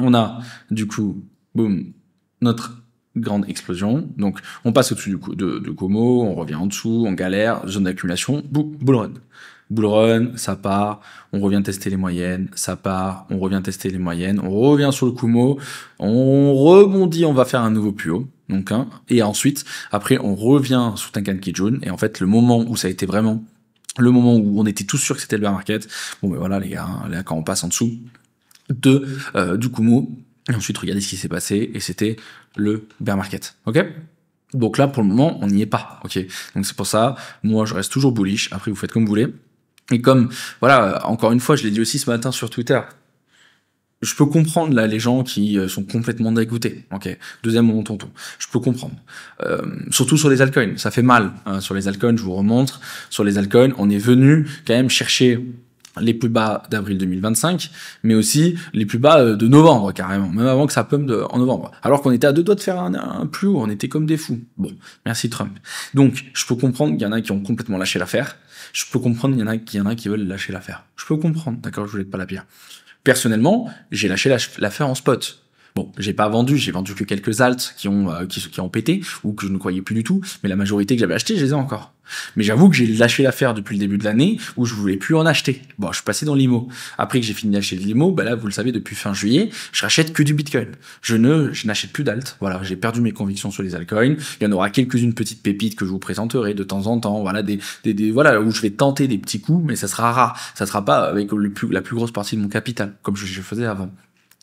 on a, du coup, boum, notre grande explosion. Donc, on passe au-dessus de Kumo, on revient en dessous, on galère, zone d'accumulation, boum, bull run. Bull run, ça part, on revient tester les moyennes, ça part, on revient tester les moyennes, on revient sur le Kumo, on rebondit, on va faire un nouveau plus haut, donc et ensuite, après, on revient sous Tenkan Kijun, et en fait, le moment où ça a été vraiment, le moment où on était tous sûrs que c'était le bear market, bon ben voilà les gars, là quand on passe en dessous du Kumo, et ensuite regardez ce qui s'est passé, et c'était le bear market, ok? Donc là, pour le moment, on n'y est pas, ok? Donc c'est pour ça, moi je reste toujours bullish, après vous faites comme vous voulez. Et comme, voilà, encore une fois, je l'ai dit aussi ce matin sur Twitter, je peux comprendre là les gens qui sont complètement dégoûtés. Ok, deuxième mon tonton, je peux comprendre. Surtout sur les altcoins, ça fait mal. Hein, sur les altcoins, je vous remontre. Sur les altcoins, on est venu quand même chercher les plus bas d'avril 2025, mais aussi les plus bas de novembre carrément, même avant que ça pump en novembre. Alors qu'on était à deux doigts de faire un plus haut, on était comme des fous. Bon, merci Trump. Donc, je peux comprendre qu'il y en a qui ont complètement lâché l'affaire. Je peux comprendre qu'il y en a qui veulent lâcher l'affaire. Je peux comprendre, d'accord, je voulais pas la pire. Personnellement, j'ai lâché l'affaire en spot. Bon, j'ai pas vendu, j'ai vendu que quelques alts qui ont pété, ou que je ne croyais plus du tout, mais la majorité que j'avais acheté, je les ai encore. Mais j'avoue que j'ai lâché l'affaire depuis le début de l'année, où je voulais plus en acheter. Bon, je suis passé dans l'IMO. Après que j'ai fini d'acheter l'IMO, bah là, vous le savez, depuis fin juillet, je rachète que du Bitcoin. Je n'achète plus d'alt. Voilà, j'ai perdu mes convictions sur les altcoins. Il y en aura quelques-unes petites pépites que je vous présenterai de temps en temps. Voilà, voilà, où je vais tenter des petits coups, mais ça sera rare. Ça sera pas avec la plus grosse partie de mon capital, comme je faisais avant.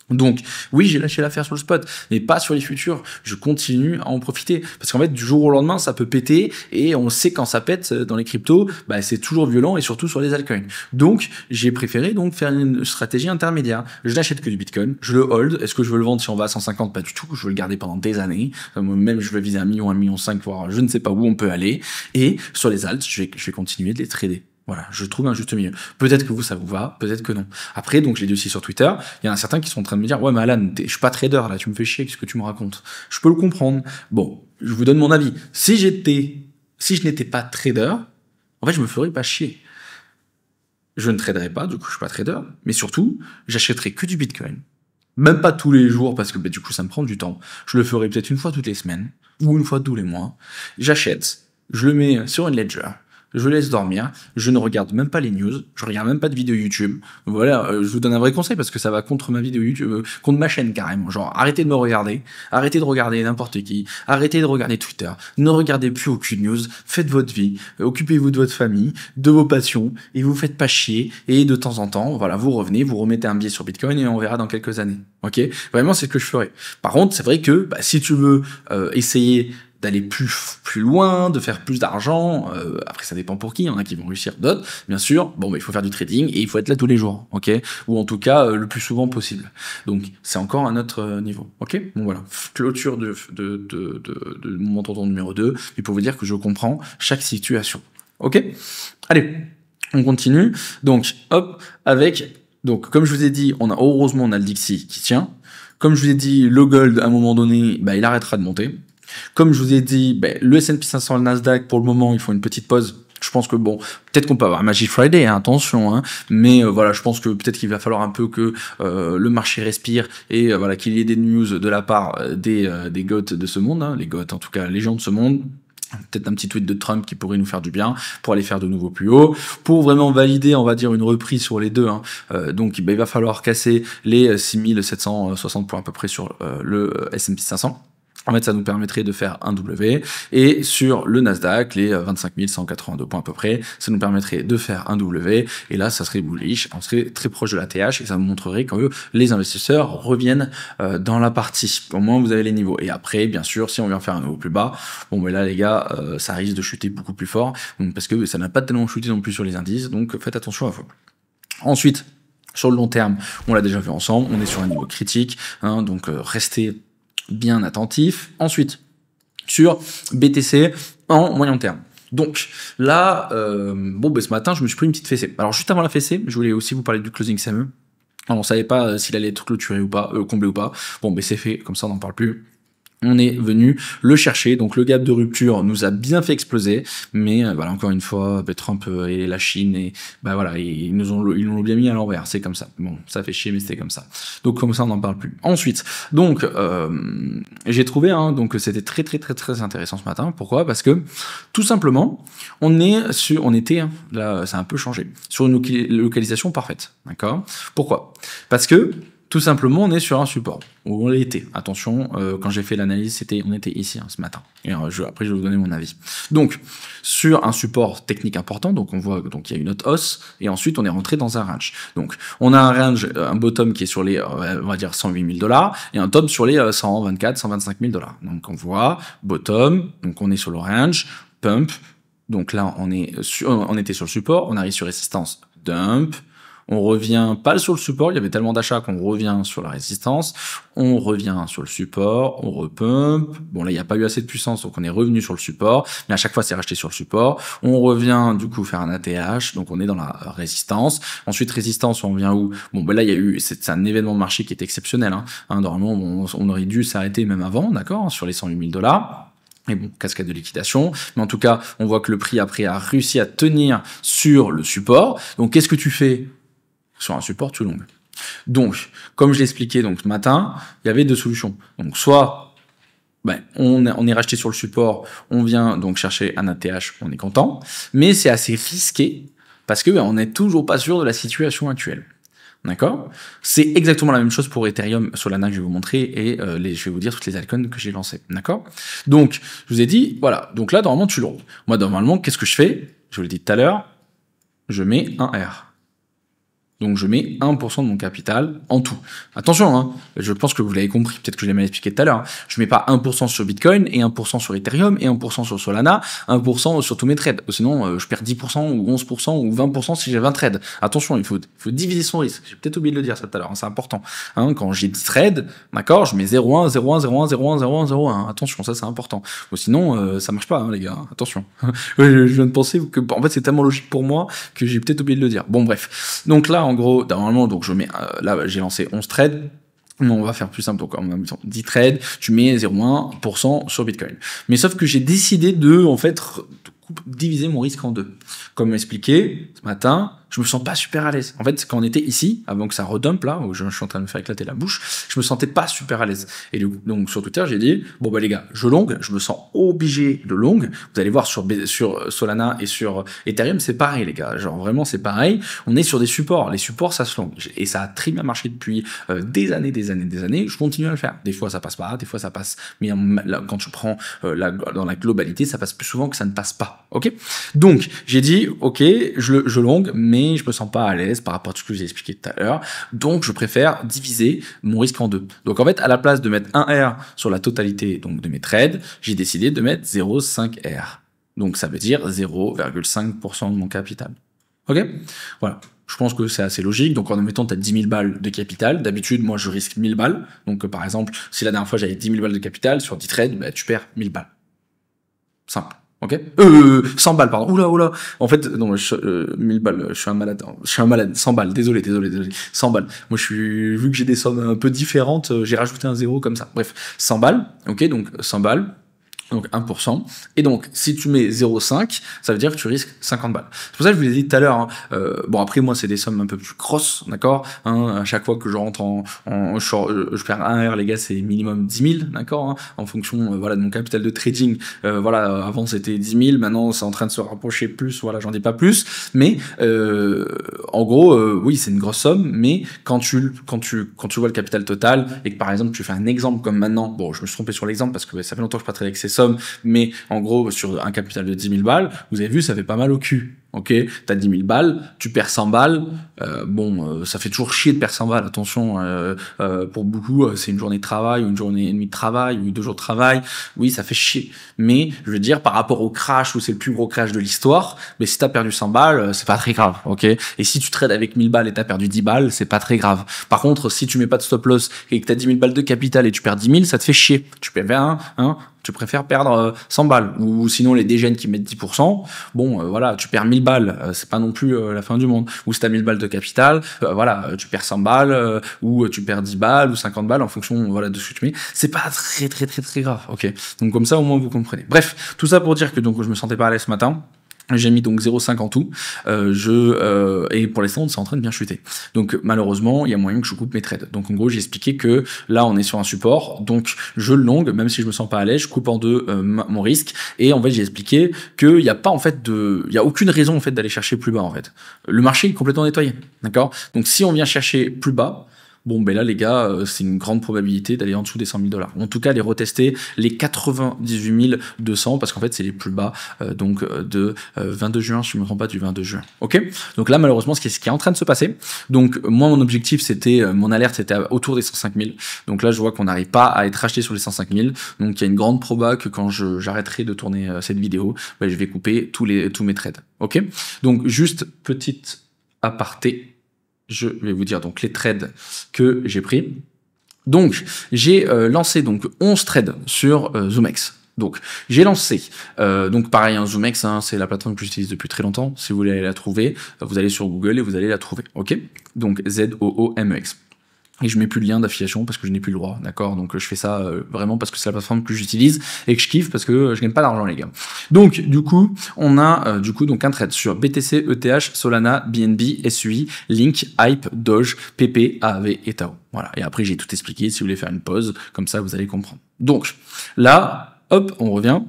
Donc, oui, j'ai lâché l'affaire sur le spot, mais pas sur les futurs. Je continue à en profiter. Parce qu'en fait, du jour au lendemain, ça peut péter, et on sait quand ça pète dans les cryptos, bah, c'est toujours violent, et surtout sur les altcoins. Donc, j'ai préféré donc faire une stratégie intermédiaire. Je n'achète que du Bitcoin, je le hold. Est-ce que je veux le vendre si on va à 150? Pas du tout. Je veux le garder pendant des années. Même, je veux viser 1 million, 1,5 million, voire je ne sais pas où on peut aller. Et sur les alts, je vais continuer de les trader. Voilà, je trouve un juste milieu. Peut-être que vous, ça vous va, peut-être que non. Après, donc, je l'ai dit aussi sur Twitter, il y en a certains qui sont en train de me dire, ouais, mais Alan, je suis pas trader, là, tu me fais chier, qu'est-ce que tu me racontes? Je peux le comprendre. Bon, je vous donne mon avis. Si je n'étais pas trader, en fait, je me ferais pas chier. Je ne traderais pas, du coup, je suis pas trader, mais surtout, j'achèterais que du Bitcoin. Même pas tous les jours, parce que, du coup, ça me prend du temps. Je le ferai peut-être une fois toutes les semaines, ou une fois tous les mois. J'achète, je le mets sur une ledger, je laisse dormir, je ne regarde même pas les news, je regarde même pas de vidéos YouTube. Voilà, je vous donne un vrai conseil parce que ça va contre ma vidéo YouTube, contre ma chaîne carrément. Genre, arrêtez de me regarder, arrêtez de regarder n'importe qui, arrêtez de regarder Twitter, ne regardez plus aucune news, faites votre vie, occupez-vous de votre famille, de vos passions, et vous faites pas chier, et de temps en temps, voilà, vous revenez, vous remettez un billet sur Bitcoin et on verra dans quelques années. Ok? Vraiment, c'est ce que je ferai. Par contre, c'est vrai que, si tu veux essayer d'aller plus loin, de faire plus d'argent. Après, ça dépend pour qui. Il y en a qui vont réussir, d'autres, bien sûr. Bon, il faut faire du trading et il faut être là tous les jours, ok? Ou en tout cas, le plus souvent possible. Donc, c'est encore un autre niveau, ok? Bon, voilà. Clôture de mon tonton numéro 2. Et pour vous dire que je comprends chaque situation, ok? Allez, on continue. Donc, hop, donc, comme je vous ai dit, heureusement, on a le Dixie qui tient. Comme je vous ai dit, le gold, à un moment donné, il arrêtera de monter. Comme je vous ai dit, le S&P 500 et le Nasdaq, pour le moment, ils font une petite pause. Je pense que peut-être qu'on peut avoir un Magic Friday, hein, attention, mais voilà, je pense que peut-être qu'il va falloir un peu que le marché respire et voilà qu'il y ait des news de la part des goths de ce monde, les goths, en tout cas les gens de ce monde. Peut-être un petit tweet de Trump qui pourrait nous faire du bien pour aller faire de nouveaux plus hauts, pour vraiment valider, on va dire, une reprise sur les deux. Donc, il va falloir casser les 6760 points à peu près sur le S&P 500. En fait, ça nous permettrait de faire un W. Et sur le Nasdaq, les 25 182 points à peu près, ça nous permettrait de faire un W. Et là, ça serait bullish. On serait très proche de la TH et ça nous montrerait que les investisseurs reviennent dans la partie. Au moins, vous avez les niveaux. Et après, bien sûr, si on vient faire un niveau plus bas, bon, mais là, les gars, ça risque de chuter beaucoup plus fort. Donc, parce que ça n'a pas tellement chuté non plus sur les indices. Donc, faites attention à vous. Ensuite, sur le long terme, on l'a déjà vu ensemble. On est sur un niveau critique. Hein, donc, restez bien attentif. Ensuite, sur BTC en moyen terme. Donc là, ce matin, je me suis pris une petite fessée. Alors juste avant la fessée, je voulais aussi vous parler du closing CME. Alors, on savait pas s'il allait être clôturé ou pas, comblé ou pas. Bon, c'est fait, comme ça on n'en parle plus. On est venu le chercher, donc le gap de rupture nous a bien fait exploser, mais voilà, encore une fois, Trump et la Chine, et voilà, ils l'ont bien mis à l'envers, c'est comme ça. Bon, ça fait chier, mais c'était comme ça. Donc comme ça, on n'en parle plus. Ensuite, donc j'ai trouvé, donc c'était très intéressant ce matin. Pourquoi? Parce que tout simplement, on était là, ça a un peu changé, sur une localisation parfaite, d'accord? Pourquoi? Parce que tout simplement, on est sur un support, où on l'était. Attention, quand j'ai fait l'analyse, on était ici ce matin. Et après, je vais vous donner mon avis. Donc, sur un support technique important, donc on voit qu'il y a une autre hausse, et ensuite on est rentré dans un range. Donc, on a un range, un bottom qui est sur les, on va dire 108 000 $, et un top sur les 124, 125 000 $. Donc, on voit bottom, donc on est sur le range, pump. Donc là, on était sur le support, on arrive sur résistance, dump. On revient pas sur le support, il y avait tellement d'achats qu'on revient sur la résistance, on revient sur le support, on repump. Bon là, il n'y a pas eu assez de puissance, donc on est revenu sur le support, mais à chaque fois c'est racheté sur le support. On revient du coup faire un ATH, donc on est dans la résistance. Ensuite résistance, on revient où? Bon là, il y a eu, c'est un événement de marché qui est exceptionnel. Normalement, on aurait dû s'arrêter même avant, d'accord, sur les 108 000 $. Et bon, cascade de liquidation. Mais en tout cas, on voit que le prix après a réussi à tenir sur le support. Donc qu'est-ce que tu fais? Sur un support tout long. Donc, comme je l'expliquais ce matin, il y avait deux solutions. Donc, soit on est racheté sur le support, on vient donc chercher un ATH, on est content, mais c'est assez risqué parce que on n'est toujours pas sûr de la situation actuelle. D'accord? C'est exactement la même chose pour Ethereum, Solana que je vais vous montrer, et je vais vous dire toutes les altcoins que j'ai lancées. D'accord? Donc, je vous ai dit, voilà. Donc là, normalement, tu le roules. Moi, normalement, qu'est-ce que je fais? Je vous l'ai dit tout à l'heure, je mets un R. Donc je mets 1% de mon capital en tout. Attention, je pense que vous l'avez compris, peut-être que je l'ai mal expliqué tout à l'heure. Je mets pas 1% sur Bitcoin et 1% sur Ethereum et 1% sur Solana, 1% sur tous mes trades. Sinon, je perds 10% ou 11% ou 20% si j'ai 20 trades. Attention, il faut diviser son risque. J'ai peut-être oublié de le dire ça tout à l'heure, c'est important. Quand j'ai 10 trades, d'accord, je mets 0,1, 0,1, 0,1, 0,1, 0,1, 0,1. Attention, ça c'est important. Sinon, ça marche pas, les gars. Attention. Je viens de penser que, en fait, c'est tellement logique pour moi que j'ai peut-être oublié de le dire. Bon, bref. Donc là, en gros, normalement, donc je mets, là, j'ai lancé 11 trades. On va faire plus simple, donc en même temps, 10 trades, tu mets 0,1% sur Bitcoin. Mais sauf que j'ai décidé de, en fait, diviser mon risque en deux. Comme expliqué ce matin, je me sens pas super à l'aise. En fait, quand on était ici, avant que ça redump là, où je suis en train de me faire éclater la bouche, je me sentais pas super à l'aise. Et donc sur Twitter, j'ai dit, bon les gars, je long, je me sens obligé de long. Vous allez voir sur Solana et sur Ethereum, c'est pareil les gars. Genre vraiment c'est pareil. On est sur des supports. Les supports, ça se long. Et ça a très bien marché depuis des années. Je continue à le faire. Des fois ça passe pas, des fois ça passe. Mais là, quand je prends dans la globalité, ça passe plus souvent que ça ne passe pas. Ok? Donc j'ai dit, ok, je long, mais je me sens pas à l'aise par rapport à tout ce que j'ai expliqué tout à l'heure. Donc, je préfère diviser mon risque en deux. Donc, en fait, à la place de mettre 1 R sur la totalité donc, de mes trades, j'ai décidé de mettre 0,5 R. Donc, ça veut dire 0,5% de mon capital. Ok? Voilà. Je pense que c'est assez logique. Donc, en mettant peut-être 10 000 balles de capital, d'habitude, moi, je risque 1000 balles. Donc, par exemple, si la dernière fois, j'avais 10 000 balles de capital, sur 10 trades, tu perds 1000 balles. Simple. Ok, 100 balles, pardon. Oula. En fait, non, 1000 balles. Je suis un malade. 100 balles. Désolé. 100 balles. Moi, vu que j'ai des sommes un peu différentes, j'ai rajouté un zéro comme ça. Bref, 100 balles. Ok, donc 100 balles. Donc 1%. Et donc, si tu mets 0,5, ça veut dire que tu risques 50 balles. C'est pour ça que je vous l'ai dit tout à l'heure. Hein, bon, après, moi, c'est des sommes un peu plus grosses, d'accord, hein, à chaque fois que je rentre je perds 1 R, les gars, c'est minimum 10 000, d'accord, hein, en fonction voilà, de mon capital de trading. Voilà, avant, c'était 10 000. Maintenant, c'est en train de se rapprocher plus. Voilà, j'en dis pas plus. Mais en gros, oui, c'est une grosse somme. Mais quand tu vois le capital total et que, par exemple, tu fais un exemple comme maintenant, bon, je me suis trompé sur l'exemple parce que ça fait longtemps que je parle avec ces sommes, mais en gros, sur un capital de 10 000 balles, vous avez vu, ça fait pas mal au cul. Ok, t'as 10 000 balles, tu perds 100 balles, ça fait toujours chier de perdre 100 balles, attention, pour beaucoup, c'est une journée de travail, ou une journée et demie de travail, ou 2 jours de travail, oui, ça fait chier, mais, je veux dire, par rapport au crash, où c'est le plus gros crash de l'histoire, mais si t'as perdu 100 balles, c'est pas très grave, ok, et si tu trades avec 1000 balles et t'as perdu 10 balles, c'est pas très grave. Par contre, si tu mets pas de stop loss, et que t'as 10 000 balles de capital et tu perds 10 000, ça te fait chier, tu perds tu préfères perdre 100 balles, ou sinon les dégènes qui mettent 10%, bon, voilà, tu perds 1000 balles, c'est pas non plus la fin du monde, ou si t'as 1000 balles de capital, voilà, tu perds 100 balles, ou tu perds 10 balles, ou 50 balles, en fonction, voilà, de ce que tu mets, c'est pas très grave, ok, donc comme ça, au moins, vous comprenez. Bref, tout ça pour dire que, donc, je me sentais pas à l'aise ce matin. J'ai mis donc 0,5 en tout, et pour l'instant c'est en train de bien chuter. Donc malheureusement il y a moyen que je coupe mes trades. Donc en gros j'ai expliqué que là on est sur un support, donc je le long, même si je me sens pas à l'aise, je coupe en deux mon risque, et en fait j'ai expliqué qu'il n'y a pas en fait il y a aucune raison en fait d'aller chercher plus bas en fait. Le marché est complètement nettoyé, d'accord. Donc si on vient chercher plus bas, bon, ben là, les gars, c'est une grande probabilité d'aller en dessous des 100 000 $. En tout cas, aller retester les 98 200, parce qu'en fait, c'est les plus bas, de 22 juin, si je ne me trompe pas, du 22 juin. Ok? Donc là, malheureusement, ce qui est en train de se passer. Donc, moi, mon objectif, mon alerte, c'était autour des 105 000. Donc là, je vois qu'on n'arrive pas à être acheté sur les 105 000. Donc, il y a une grande proba que quand j'arrêterai de tourner cette vidéo, ben, je vais couper tous mes trades. Ok? Donc, juste petite aparté. Je vais vous dire donc les trades que j'ai pris. Donc j'ai lancé donc 11 trades sur ZoomX. Donc j'ai lancé, donc pareil, ZoomX, c'est la plateforme que j'utilise depuis très longtemps. Si vous voulez aller la trouver, vous allez sur Google et vous allez la trouver. Ok, donc ZOOMEX. Et je mets plus le lien d'affiliation parce que je n'ai plus le droit, d'accord. Donc je fais ça vraiment parce que c'est la plateforme que j'utilise et que je kiffe parce que je gagne pas d'argent, les gars. Donc du coup on a donc un trade sur BTC, ETH, Solana, BNB, SUI, Link, Hype, Doge, PP, AAV et Tao. Voilà. Et après j'ai tout expliqué. Si vous voulez faire une pause, comme ça vous allez comprendre. Donc là, hop, on revient.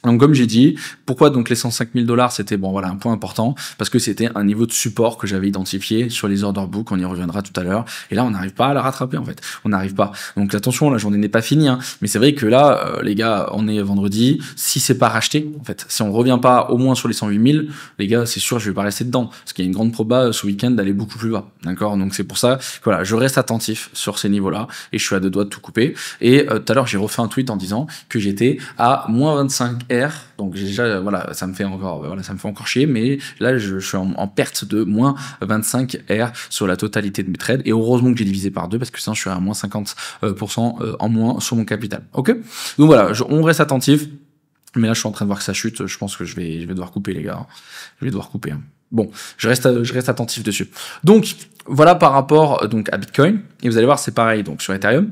Donc comme j'ai dit, pourquoi donc les 105 000 $, c'était bon voilà un point important, parce que c'était un niveau de support que j'avais identifié sur les order books, on y reviendra tout à l'heure, et là on n'arrive pas à la rattraper en fait, on n'arrive pas. Donc attention, la journée n'est pas finie, mais c'est vrai que là, les gars, on est vendredi, si c'est pas racheté, en fait, si on revient pas au moins sur les 108 000, les gars, c'est sûr, je vais pas rester dedans, parce qu'il y a une grande proba ce week-end d'aller beaucoup plus bas, d'accord. Donc c'est pour ça que voilà, je reste attentif sur ces niveaux-là, et je suis à 2 doigts de tout couper. Et tout à l'heure, j'ai refait un tweet en disant que j'étais à moins 25 R. Donc déjà voilà, ça me fait encore chier, mais là je suis en perte de moins 25 R sur la totalité de mes trades, et heureusement que j'ai divisé par 2 parce que sinon je suis à moins 50% en moins sur mon capital. Ok, donc voilà, on reste attentif, mais là je suis en train de voir que ça chute, je pense que je vais devoir couper, les gars, je vais devoir couper. Bon, je reste attentif dessus. Donc voilà par rapport donc à Bitcoin, et vous allez voir c'est pareil donc sur Ethereum.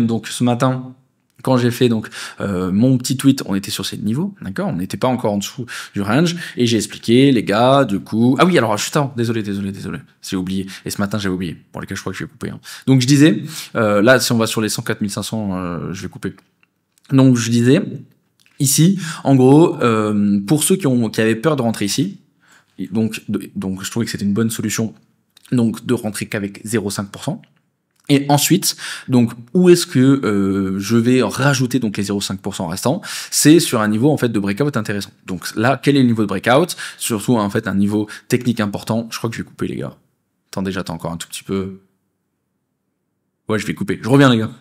Donc ce matin, quand j'ai fait donc mon petit tweet, on était sur ces niveaux, d'accord, on n'était pas encore en dessous du range, et j'ai expliqué, les gars, du coup, ah oui, alors putain, désolé, j'ai oublié, et ce matin j'ai oublié, pour lesquels je crois que je vais couper. Donc je disais, là si on va sur les 104 500, je vais couper. Donc je disais, ici, en gros, pour ceux qui avaient peur de rentrer ici, donc je trouvais que c'était une bonne solution, donc de rentrer qu'avec 0,5%. Et ensuite, donc où est-ce que je vais rajouter donc les 0,5% restants? C'est sur un niveau en fait de breakout intéressant. Donc là, quel est le niveau de breakout? Surtout en fait un niveau technique important. Je crois que je vais couper, les gars. Attendez, j'attends encore un tout petit peu. Ouais, je vais couper. Je reviens, les gars.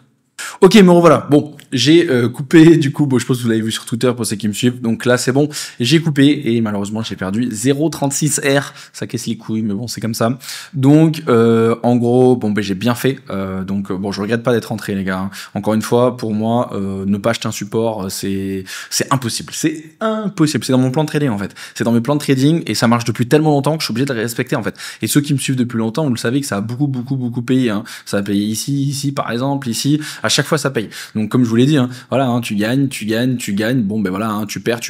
Ok, mais voilà. Bon, j'ai coupé, du coup, bon, je pense que vous l'avez vu sur Twitter pour ceux qui me suivent. Donc là, c'est bon. J'ai coupé et malheureusement, j'ai perdu 0,36 R. Ça casse les couilles, mais bon, c'est comme ça. Donc, en gros, bon, ben, j'ai bien fait. Donc, bon, je regrette pas d'être rentré, les gars. Encore une fois, pour moi, ne pas acheter un support, c'est impossible. C'est impossible. C'est dans mon plan de trading, en fait. C'est dans mes plans de trading et ça marche depuis tellement longtemps que je suis obligé de les respecter, en fait. Et ceux qui me suivent depuis longtemps, vous le savez que ça a beaucoup payé, hein. Ça a payé ici, par exemple, ici. À chaque fois, ça paye. Donc, comme je vous l'ai dit, hein, voilà, hein, tu gagnes. Bon, ben voilà, hein, tu perds.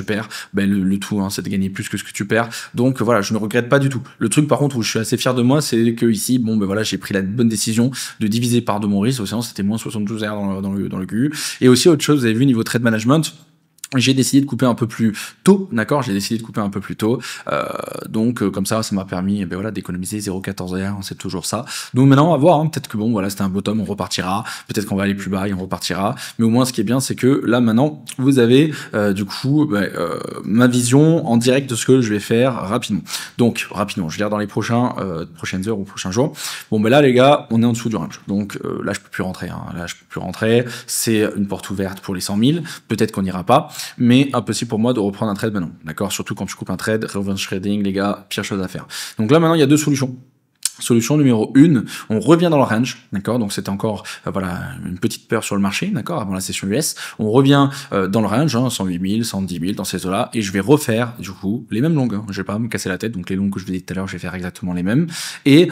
Ben le tout, hein, c'est de gagner plus que ce que tu perds. Donc voilà, je ne regrette pas du tout. Le truc, par contre, où je suis assez fier de moi, c'est que ici, bon, ben voilà, j'ai pris la bonne décision de diviser par 2 mon risque. Sinon, c'était moins 72 R dans le QU. Et aussi autre chose, vous avez vu niveau trade management. J'ai décidé de couper un peu plus tôt, d'accord. Donc comme ça m'a permis, ben voilà, d'économiser 0,14 R, c'est toujours ça. Donc maintenant, on va voir, hein, peut-être que bon, voilà, c'était un bottom, on repartira. Peut-être qu'on va aller plus bas et on repartira. Mais au moins, ce qui est bien, c'est que là maintenant, vous avez du coup ma vision en direct de ce que je vais faire rapidement. Donc rapidement, je vais dire dans les prochaines heures ou prochains jours. Bon, ben là, les gars, on est en dessous du range. Donc là, je peux plus rentrer. Hein. C'est une porte ouverte pour les 100 000. Peut-être qu'on n'ira pas. Mais impossible pour moi de reprendre un trade maintenant, d'accord? Surtout quand tu coupes un trade, revenge trading, les gars, pire chose à faire. Donc là maintenant, il y a 2 solutions. Solution numéro 1, on revient dans le range, d'accord? Donc c'était encore voilà, une petite peur sur le marché, d'accord, avant la session US. On revient dans le range, hein, 108 000, 110 000 dans ces eaux-là, et je vais refaire du coup les mêmes longues. Hein. Je vais pas me casser la tête, donc les longues que je vous ai dit tout à l'heure, je vais faire exactement les mêmes. Et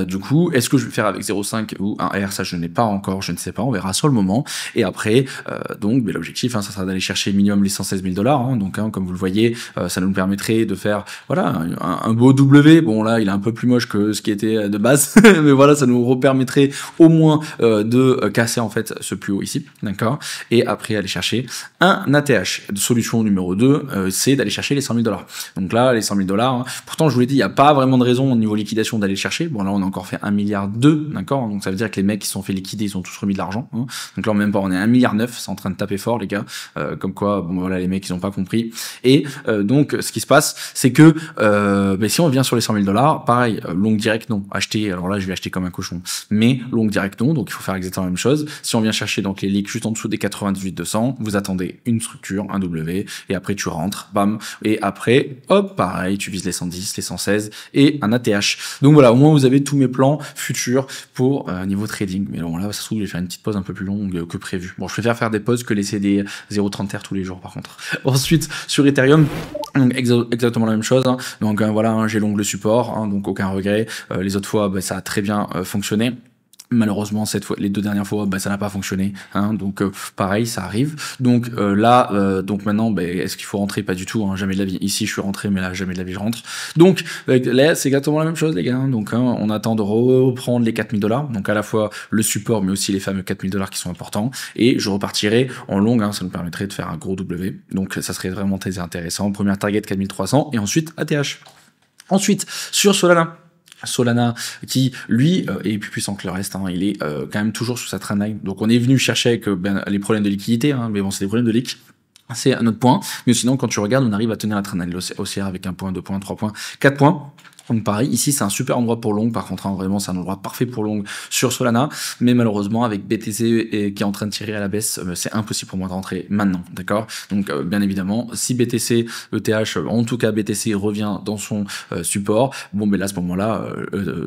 du coup, est-ce que je vais faire avec 0,5 ou un R? Ça, je n'ai pas encore, je ne sais pas, on verra sur le moment. Et après, donc, ben, l'objectif, hein, ça sera d'aller chercher minimum les 116 000 $. Hein, donc, hein, comme vous le voyez, ça nous permettrait de faire voilà un beau W. Bon là, il est un peu plus moche que ce qui était de base, mais voilà, ça nous permettrait au moins de casser en fait ce plus haut ici, d'accord, et après aller chercher un ATH. Solution numéro 2, c'est d'aller chercher les 100 000 $. Donc là, les 100 000 $, hein, pourtant je vous l'ai dit, il n'y a pas vraiment de raison au niveau liquidation d'aller chercher. Bon là, on a encore fait 1,2 milliard, d'accord, donc ça veut dire que les mecs qui se sont fait liquider, ils ont tous remis de l'argent. Hein. Donc là, même pas, on est à 1,9 milliard, c'est en train de taper fort les gars, comme quoi, bon voilà, les mecs ils ont pas compris. Et donc ce qui se passe, c'est que si on vient sur les 100 000 $, pareil, long direct non, acheter, alors là je vais acheter comme un cochon, mais long direct non, donc il faut faire exactement la même chose. Si on vient chercher donc les leaks juste en dessous des 98 200, vous attendez une structure, un W, et après tu rentres, bam, et après, hop, pareil, tu vises les 110, les 116 et un ATH. Donc voilà, au moins vous avez tous mes plans futurs pour niveau trading. Mais bon là, ça se trouve, je vais faire une petite pause un peu plus longue que prévu. Bon, je préfère faire des pauses que laisser des 0,30 R tous les jours par contre. Ensuite, sur Ethereum, donc exactement la même chose. Hein. Donc voilà, hein, j'ai l'onglet support, hein, donc aucun regret. Les autres fois, ça a très bien fonctionné. Malheureusement, cette fois, les 2 dernières fois, ça n'a pas fonctionné. Hein, donc pareil, ça arrive. Donc là, donc maintenant, est-ce qu'il faut rentrer? Pas du tout. Hein, jamais de la vie. Ici, je suis rentré, mais là, jamais de la vie, je rentre. Donc là, c'est exactement la même chose, les gars. Hein, donc on attend de reprendre les 4 000 $. Donc à la fois le support, mais aussi les fameux 4 000 $ qui sont importants. Et je repartirai en longue. Hein, ça nous permettrait de faire un gros W. Donc ça serait vraiment très intéressant. Première target 4300 et ensuite ATH. Ensuite sur Solana qui lui est plus puissant que le reste, hein, il est quand même toujours sous sa trendline. Donc on est venu chercher avec les problèmes de liquidité, hein, mais bon, c'est des problèmes de leak. C'est un autre point, mais sinon quand tu regardes, on arrive à tenir la trendline haussière avec 1 point, 2 points, 3 points, 4 points. Donc pareil, ici c'est un super endroit pour long, par contre hein, vraiment c'est un endroit parfait pour long sur Solana, mais malheureusement avec BTC qui est en train de tirer à la baisse, c'est impossible pour moi de rentrer maintenant, d'accord? Donc bien évidemment, si BTC, ETH, en tout cas BTC revient dans son support, bon là à ce moment-là,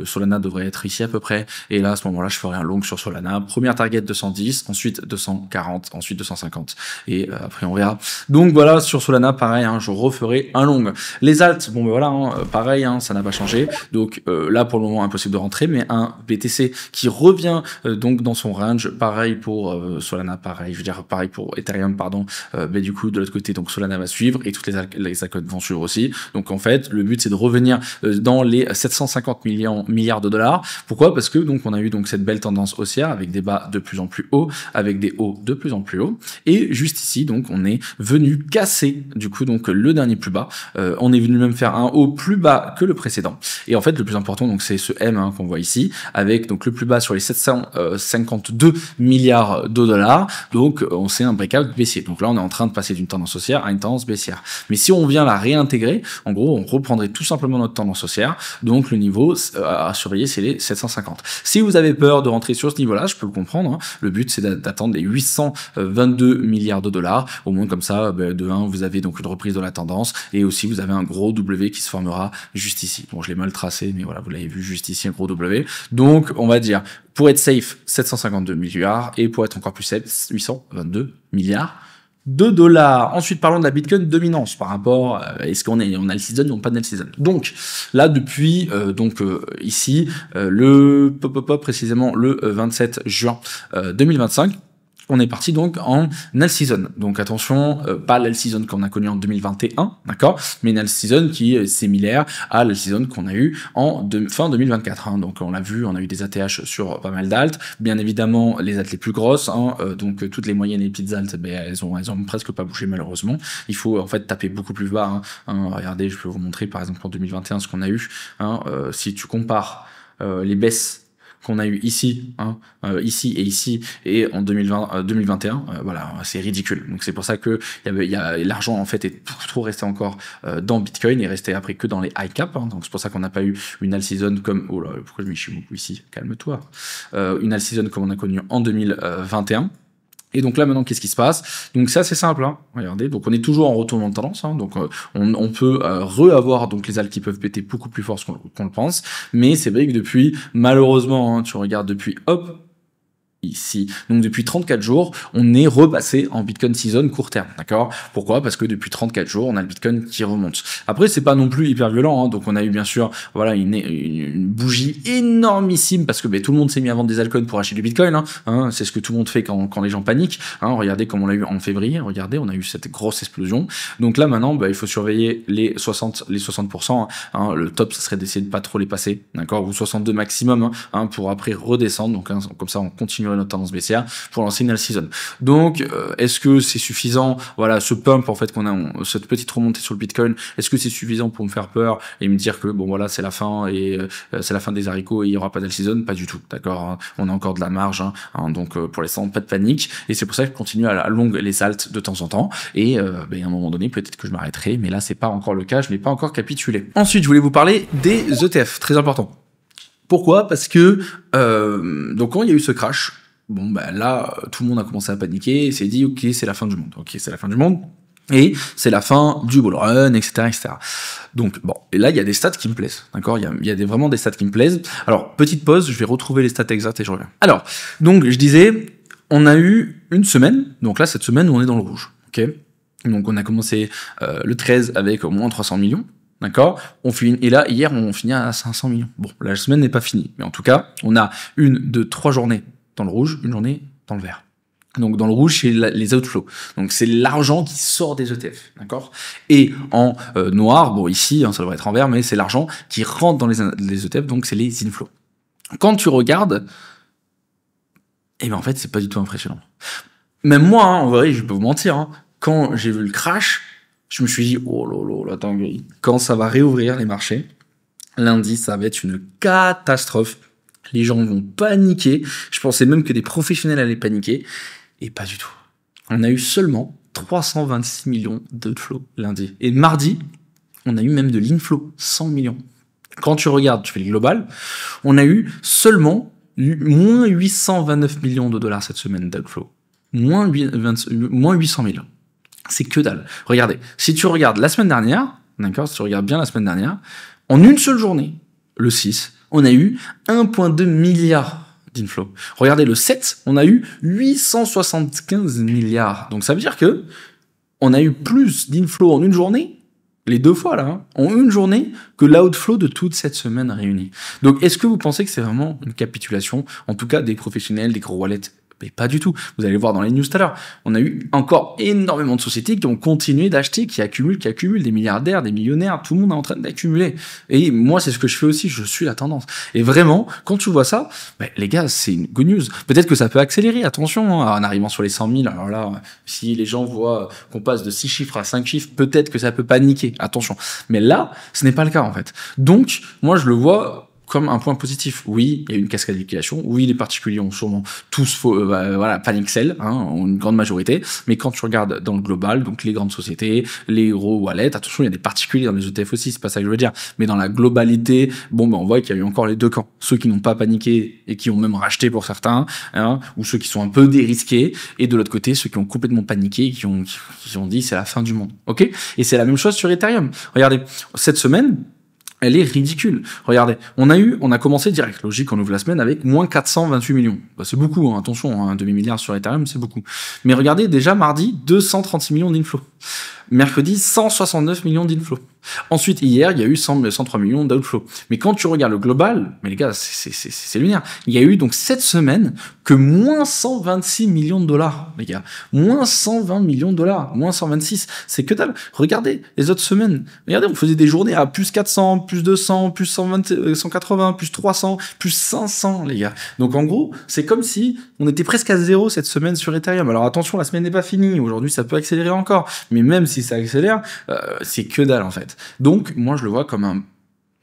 Solana devrait être ici à peu près, et là à ce moment-là je ferai un long sur Solana, première target 210, ensuite 240, ensuite 250, et après on verra. Donc voilà, sur Solana pareil, hein, je referai un long. Les alts, voilà, hein, pareil, hein, ça n'a pas changé. Donc là pour le moment impossible de rentrer, mais un BTC qui revient donc dans son range, pareil pour Solana, pareil, je veux dire pareil pour Ethereum, pardon, mais du coup de l'autre côté donc Solana va suivre et toutes les altcoins vont suivre aussi. Donc en fait le but c'est de revenir dans les 750 milliards de dollars. Pourquoi? Parce que donc on a eu donc cette belle tendance haussière avec des bas de plus en plus hauts, avec des hauts de plus en plus hauts, et juste ici donc on est venu casser du coup donc le dernier plus bas. On est venu même faire un haut plus bas que le précédent. Et en fait, le plus important, donc, c'est ce M hein, qu'on voit ici, avec donc le plus bas sur les 752 milliards de dollars. Donc, on sait un breakout baissier. Donc là, on est en train de passer d'une tendance haussière à une tendance baissière. Mais si on vient la réintégrer, en gros, on reprendrait tout simplement notre tendance haussière. Donc, le niveau à surveiller, c'est les 750. Si vous avez peur de rentrer sur ce niveau-là, je peux le comprendre. Hein. Le but, c'est d'attendre les 822 milliards de dollars. Au moins, comme ça, de 1, vous avez donc une reprise de la tendance. Et aussi, vous avez un gros W qui se formera juste ici. Bon, je l'ai mal tracé, mais voilà, vous l'avez vu juste ici, un gros W. Donc, on va dire, pour être safe, 752 milliards, et pour être encore plus safe, 822 milliards de dollars. Ensuite, parlons de la Bitcoin dominance par rapport à est-ce qu'on a le season ou pas de season. Donc, là, depuis, ici, précisément le 27 juin 2025, on est parti donc en Null Season. Donc attention, pas l'All Season qu'on a connu en 2021, d'accord, mais une Null Season qui est similaire à l'All Season qu'on a eu en fin 2024. Hein. Donc on l'a vu, on a eu des ATH sur pas mal d'alts, bien évidemment les alts les plus grosses, hein, donc toutes les moyennes et les petites alts, ben, elles ont presque pas bougé malheureusement. Il faut en fait taper beaucoup plus bas. Regardez, je peux vous montrer par exemple en 2021 ce qu'on a eu. Si tu compares les baisses qu'on a eu ici, ici et ici, et en 2021, voilà, c'est ridicule. Donc c'est pour ça que l'argent en fait est trop resté encore dans Bitcoin et resté après que dans les high cap. Hein, donc c'est pour ça qu'on n'a pas eu une all season comme, oh là, pourquoi je m'y chie beaucoup ici, calme-toi, une all season comme on a connu en 2021. Et donc là maintenant qu'est-ce qui se passe? Donc c'est assez simple, hein. Regardez, donc on est toujours en retournement de tendance, hein. Donc on peut re-avoir donc les alts qui peuvent péter beaucoup plus fort qu'on le pense, mais c'est vrai que depuis, malheureusement, hein, tu regardes depuis, hop, ici. Donc depuis 34 jours, on est repassé en Bitcoin Season court terme, d'accord? Pourquoi? Parce que depuis 34 jours, on a le Bitcoin qui remonte. Après, c'est pas non plus hyper violent, hein. Donc on a eu bien sûr, voilà, une bougie énormissime parce que tout le monde s'est mis à vendre des altcoins pour acheter du Bitcoin, hein. C'est ce que tout le monde fait quand les gens paniquent, hein. Regardez comme on l'a eu en février, regardez, on a eu cette grosse explosion. Donc là maintenant, il faut surveiller les 60%, hein. Le top, ça serait d'essayer de pas trop les passer, d'accord? Ou 62 maximum, hein, pour après redescendre. Donc comme ça, on continue notre tendance baissière pour lancer une all season. Donc est-ce que c'est suffisant, voilà, ce pump en fait qu'on a, cette petite remontée sur le Bitcoin, est-ce que c'est suffisant pour me faire peur et me dire que bon voilà, c'est la fin et c'est la fin des haricots et il y aura pas d'all season? Pas du tout, d'accord, hein. On a encore de la marge, hein, donc pour l'instant pas de panique et c'est pour ça que je continue à la longue les alts de temps en temps et à un moment donné peut-être que je m'arrêterai, mais là c'est pas encore le cas, je n'ai pas encore capitulé. Ensuite je voulais vous parler des ETF, très important. Pourquoi? Parce que donc quand il y a eu ce crash, bon là tout le monde a commencé à paniquer et s'est dit ok, c'est la fin du monde, ok, c'est la fin du monde et c'est la fin du bull run, etc., etc. Donc bon, et là il y a des stats qui me plaisent, d'accord, il y a vraiment des stats qui me plaisent. Alors petite pause, je vais retrouver les stats exactes et je reviens. Alors donc je disais, on a eu une semaine, donc là cette semaine où on est dans le rouge, ok, donc on a commencé le 13 avec au moins 300 millions. D'accord, on finit, et là hier on finit à 500 millions. Bon, la semaine n'est pas finie, mais en tout cas, on a une de 3 journées dans le rouge, une journée dans le vert. Donc dans le rouge, c'est les outflows. Donc c'est l'argent qui sort des ETF, d'accord. Et en noir, bon ici, hein, ça devrait être en vert, mais c'est l'argent qui rentre dans les ETF, donc c'est les inflows. Quand tu regardes, en fait c'est pas du tout impressionnant. Même moi, hein, en vrai, je peux vous mentir, hein, quand j'ai vu le crash, je me suis dit, oh là, attends, quand ça va réouvrir les marchés, lundi, ça va être une catastrophe. Les gens vont paniquer. Je pensais même que des professionnels allaient paniquer. Et pas du tout. On a eu seulement 326 millions d'outflow lundi. Et mardi, on a eu même de l'inflow, 100 millions. Quand tu regardes, tu fais le global, on a eu seulement moins 829 millions de dollars cette semaine d'outflow. Moins 800 000. C'est que dalle. Regardez, si tu regardes la semaine dernière, d'accord, si tu regardes bien la semaine dernière, en une seule journée, le 6, on a eu 1,2 milliard d'inflow. Regardez, le 7, on a eu 875 milliards. Donc ça veut dire que on a eu plus d'inflow en une journée, les deux fois là, hein, en une journée, que l'outflow de toute cette semaine réunie. Donc est-ce que vous pensez que c'est vraiment une capitulation, en tout cas des professionnels, des gros wallets? Mais pas du tout. Vous allez voir dans les news tout à l'heure. On a eu encore énormément de sociétés qui ont continué d'acheter, qui accumulent, des milliardaires, des millionnaires. Tout le monde est en train d'accumuler. Et moi, c'est ce que je fais aussi. Je suis la tendance. Et vraiment, quand tu vois ça, les gars, c'est une good news. Peut-être que ça peut accélérer. Attention, hein, en arrivant sur les 100 000. Alors là, si les gens voient qu'on passe de 6 chiffres à 5 chiffres, peut-être que ça peut paniquer. Attention. Mais là, ce n'est pas le cas, en fait. Donc, moi, je le vois comme un point positif. Oui, il y a une cascade de liquidation. Oui, les particuliers ont sûrement tous panic sell, hein, une grande majorité. Mais quand tu regardes dans le global, donc les grandes sociétés, les gros wallets, attention, il y a des particuliers dans les ETF aussi, c'est pas ça que je veux dire. Mais dans la globalité, on voit qu'il y a eu encore les deux camps. Ceux qui n'ont pas paniqué et qui ont même racheté pour certains, hein, ou ceux qui sont un peu dérisqués, et de l'autre côté, ceux qui ont complètement paniqué et qui ont dit c'est la fin du monde. Ok? Et c'est la même chose sur Ethereum. Regardez, cette semaine, elle est ridicule. Regardez, on a commencé direct. Logique, on ouvre la semaine avec moins 428 millions. C'est beaucoup, hein, attention, un demi-milliard sur Ethereum, c'est beaucoup. Mais regardez, déjà mardi, 236 millions d'inflow. Mercredi, 169 millions d'inflow. Ensuite, hier, il y a eu 103 millions d'outflow. Mais quand tu regardes le global, mais les gars, c'est lunaire. Il y a eu donc cette semaine que moins 126 millions de dollars, les gars. Moins 120 millions de dollars, moins 126. C'est que dalle. Regardez les autres semaines. Regardez, on faisait des journées à plus 400, plus 200, plus 120, 180, plus 300, plus 500, les gars. Donc en gros, c'est comme si on était presque à zéro cette semaine sur Ethereum. Alors attention, la semaine n'est pas finie. Aujourd'hui, ça peut accélérer encore. Mais même si ça accélère, c'est que dalle en fait. Donc, moi, je le vois comme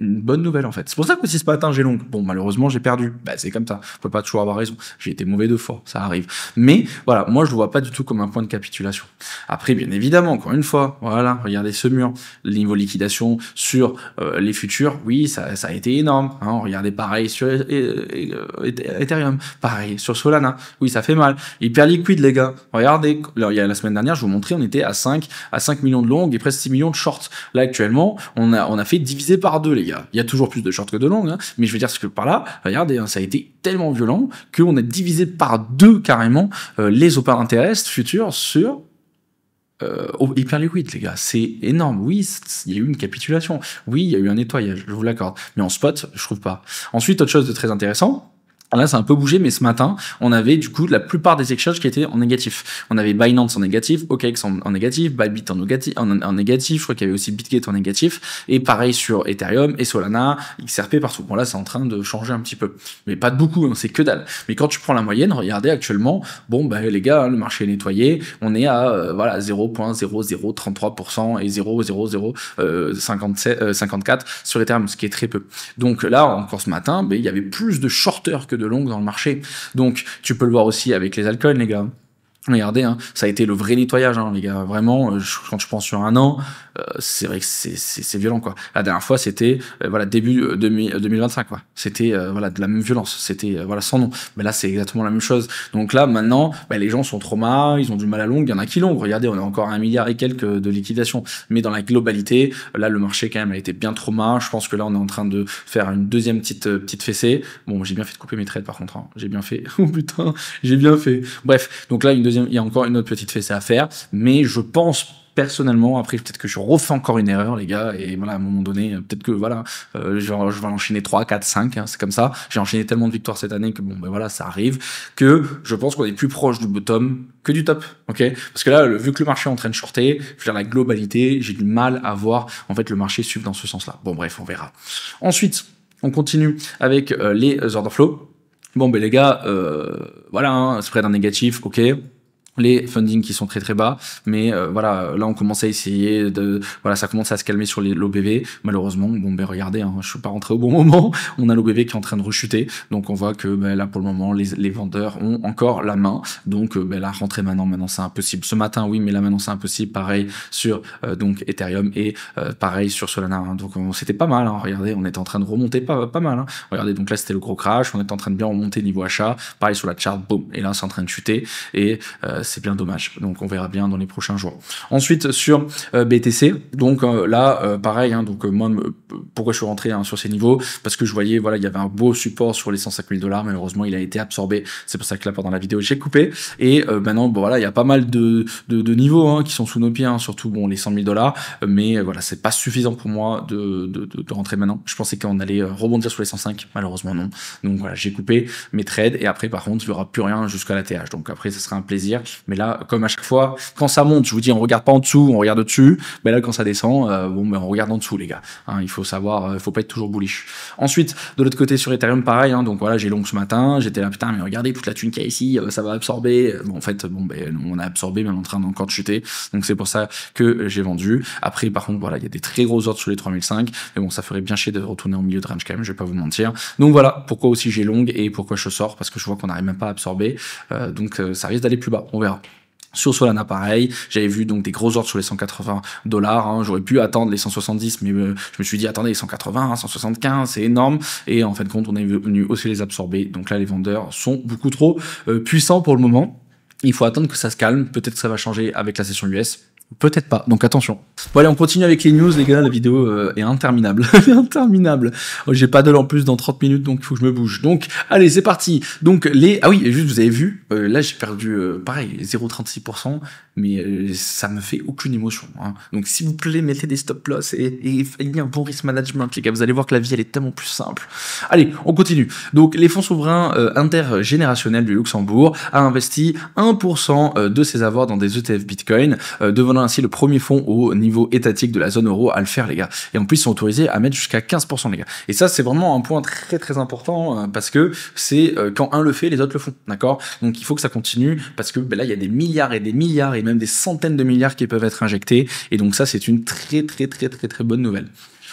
une bonne nouvelle, en fait. C'est pour ça que si ce matin, j'ai long. Bon, malheureusement, j'ai perdu. Bah, c'est comme ça. On peut pas toujours avoir raison. J'ai été mauvais 2 fois. Ça arrive. Mais, voilà, moi, je le vois pas du tout comme un point de capitulation. Après, bien évidemment, encore une fois, voilà, regardez ce mur. Le niveau liquidation sur les futurs, oui, ça a été énorme. Hein. Regardez pareil sur Ethereum. Pareil sur Solana. Oui, ça fait mal. Hyper liquide, les gars. Regardez. Alors, il y a la semaine dernière, je vous montrais, on était à 5 millions de longs et presque 6 millions de shorts. Là, actuellement, on a fait diviser par 2, les gars. Il y a toujours plus de shorts que de longs, hein, mais je veux dire ce que par là, regardez, hein, ça a été tellement violent qu'on a divisé par 2 carrément les open interest futurs sur hyper liquide, les gars. C'est énorme. Oui, il y a eu une capitulation. Oui, il y a eu un nettoyage, je vous l'accorde. Mais en spot, je trouve pas. Ensuite, autre chose de très intéressant. Là, ça a un peu bougé, mais ce matin, on avait du coup la plupart des exchanges qui étaient en négatif. On avait Binance en négatif, OKX en négatif, Bybit en négatif, je crois qu'il y avait aussi Bitgate en négatif, et pareil sur Ethereum et Solana, XRP partout. Bon là, c'est en train de changer un petit peu, mais pas de beaucoup, hein, c'est que dalle. Mais quand tu prends la moyenne, regardez actuellement, bon bah les gars, hein, le marché est nettoyé, on est à voilà 0,0033% et 0,0054 sur Ethereum, ce qui est très peu. Donc là, encore ce matin, bah, il y avait plus de shorters que de longues dans le marché. Donc, tu peux le voir aussi avec les altcoins, les gars. Regardez, hein, ça a été le vrai nettoyage, hein, les gars. Vraiment, quand je pense sur un an, c'est vrai que c'est violent, quoi. La dernière fois, c'était voilà début 2025, quoi. C'était voilà de la même violence. C'était voilà sans nom. Mais là, c'est exactement la même chose. Donc là, maintenant, bah, les gens sont traumas, ils ont du mal à long. Il y en a qui l'ont. Regardez, on a encore 1 milliard et quelques de liquidation. Mais dans la globalité, là, le marché quand même a été bien trauma. Je pense que là, on est en train de faire une deuxième petite fessée. Bon, j'ai bien fait de couper mes trades, par contre. Hein. J'ai bien fait. Oh putain, j'ai bien fait. Bref, donc là, il y a encore une autre petite fessée à faire, mais je pense personnellement, après peut-être que je refais encore une erreur, les gars, et voilà, à un moment donné, peut-être que voilà, je vais enchaîner 3, 4, 5, hein, c'est comme ça. J'ai enchaîné tellement de victoires cette année que bon, ben voilà, ça arrive, que je pense qu'on est plus proche du bottom que du top, ok? Parce que là, vu que le marché est en train de shorter, je veux dire, la globalité, j'ai du mal à voir, en fait, le marché suivre dans ce sens-là. Bon, bref, on verra. Ensuite, on continue avec les order flow. Bon, ben les gars, voilà, hein, spread en négatif, ok. Les fundings qui sont très très bas, mais voilà, là on commence à essayer de, voilà, ça commence à se calmer sur l'OBV. Malheureusement, bon ben regardez, hein, je suis pas rentré au bon moment. On a l'OBV qui est en train de rechuter, donc on voit que ben, là pour le moment les vendeurs ont encore la main, donc ben là rentrer maintenant c'est impossible. Ce matin oui, mais là maintenant c'est impossible. Pareil sur donc Ethereum et pareil sur Solana. Hein, donc c'était pas mal. Hein, regardez, on était en train de remonter pas mal. Hein. Regardez, donc là c'était le gros crash, on était en train de bien remonter niveau achat. Pareil sur la chart, boum, et là c'est en train de chuter et c'est bien dommage. Donc on verra bien dans les prochains jours. Ensuite sur BTC, donc là pareil, hein, donc moi pourquoi je suis rentré hein, sur ces niveaux, parce que je voyais voilà il y avait un beau support sur les 105 000 $, malheureusement il a été absorbé. C'est pour ça que là pendant la vidéo j'ai coupé et maintenant bon voilà il y a pas mal de niveaux hein, qui sont sous nos pieds, hein, surtout bon les 100 000 $, mais voilà c'est pas suffisant pour moi de rentrer maintenant. Je pensais qu'on allait rebondir sur les 105, malheureusement non. Donc voilà j'ai coupé mes trades et après par contre il y aura plus rien jusqu'à la TH. Donc après ce sera un plaisir. Mais là, comme à chaque fois, quand ça monte, je vous dis, on regarde pas en dessous, on regarde au-dessus. Mais là, quand ça descend, bon, ben, on regarde en dessous, les gars. Hein, il faut savoir, il faut pas être toujours bullish. Ensuite, de l'autre côté, sur Ethereum, pareil. Hein, donc voilà, j'ai long ce matin. J'étais là, putain, mais regardez toute la thune qu'il y a ici, ça va absorber. Bon, en fait, bon, ben, on a absorbé, mais on est en train d'encore de chuter. Donc c'est pour ça que j'ai vendu. Après, par contre, voilà, il y a des très gros ordres sur les 3005. Mais bon, ça ferait bien chier de retourner au milieu de range quand même, je vais pas vous mentir. Donc voilà, pourquoi aussi j'ai long et pourquoi je sors, parce que je vois qu'on n'arrive même pas à absorber. Donc ça risque d'aller plus bas. On verra. Sur Solana, pareil, j'avais vu donc des gros ordres sur les 180 $, hein. J'aurais pu attendre les 170, mais je me suis dit, attendez, les 180, 175, c'est énorme, et en fin de compte, on est venu aussi les absorber, donc là, les vendeurs sont beaucoup trop puissants pour le moment. Il faut attendre que ça se calme, peut-être que ça va changer avec la session US, peut-être pas, donc attention. Bon allez, on continue avec les news les gars, la vidéo est interminable, interminable. J'ai pas d'heure en plus dans 30 minutes donc il faut que je me bouge. Donc allez, c'est parti. Donc ah oui, juste vous avez vu, là j'ai perdu pareil 0,36% mais ça me fait aucune émotion hein. Donc s'il vous plaît, mettez des stop loss et ayez un bon risk management les gars, vous allez voir que la vie elle est tellement plus simple. Allez, on continue. Donc les fonds souverains intergénérationnels du Luxembourg a investi 1% de ses avoirs dans des ETF Bitcoin, devenant ainsi le premier fonds au niveau étatique de la zone euro à le faire les gars. Et en plus ils sont autorisés à mettre jusqu'à 15% les gars. Et ça c'est vraiment un point très très important parce que c'est quand un le fait, les autres le font, d'accord? Donc il faut que ça continue parce que là il y a des milliards et même des centaines de milliards qui peuvent être injectés et donc ça c'est une très bonne nouvelle.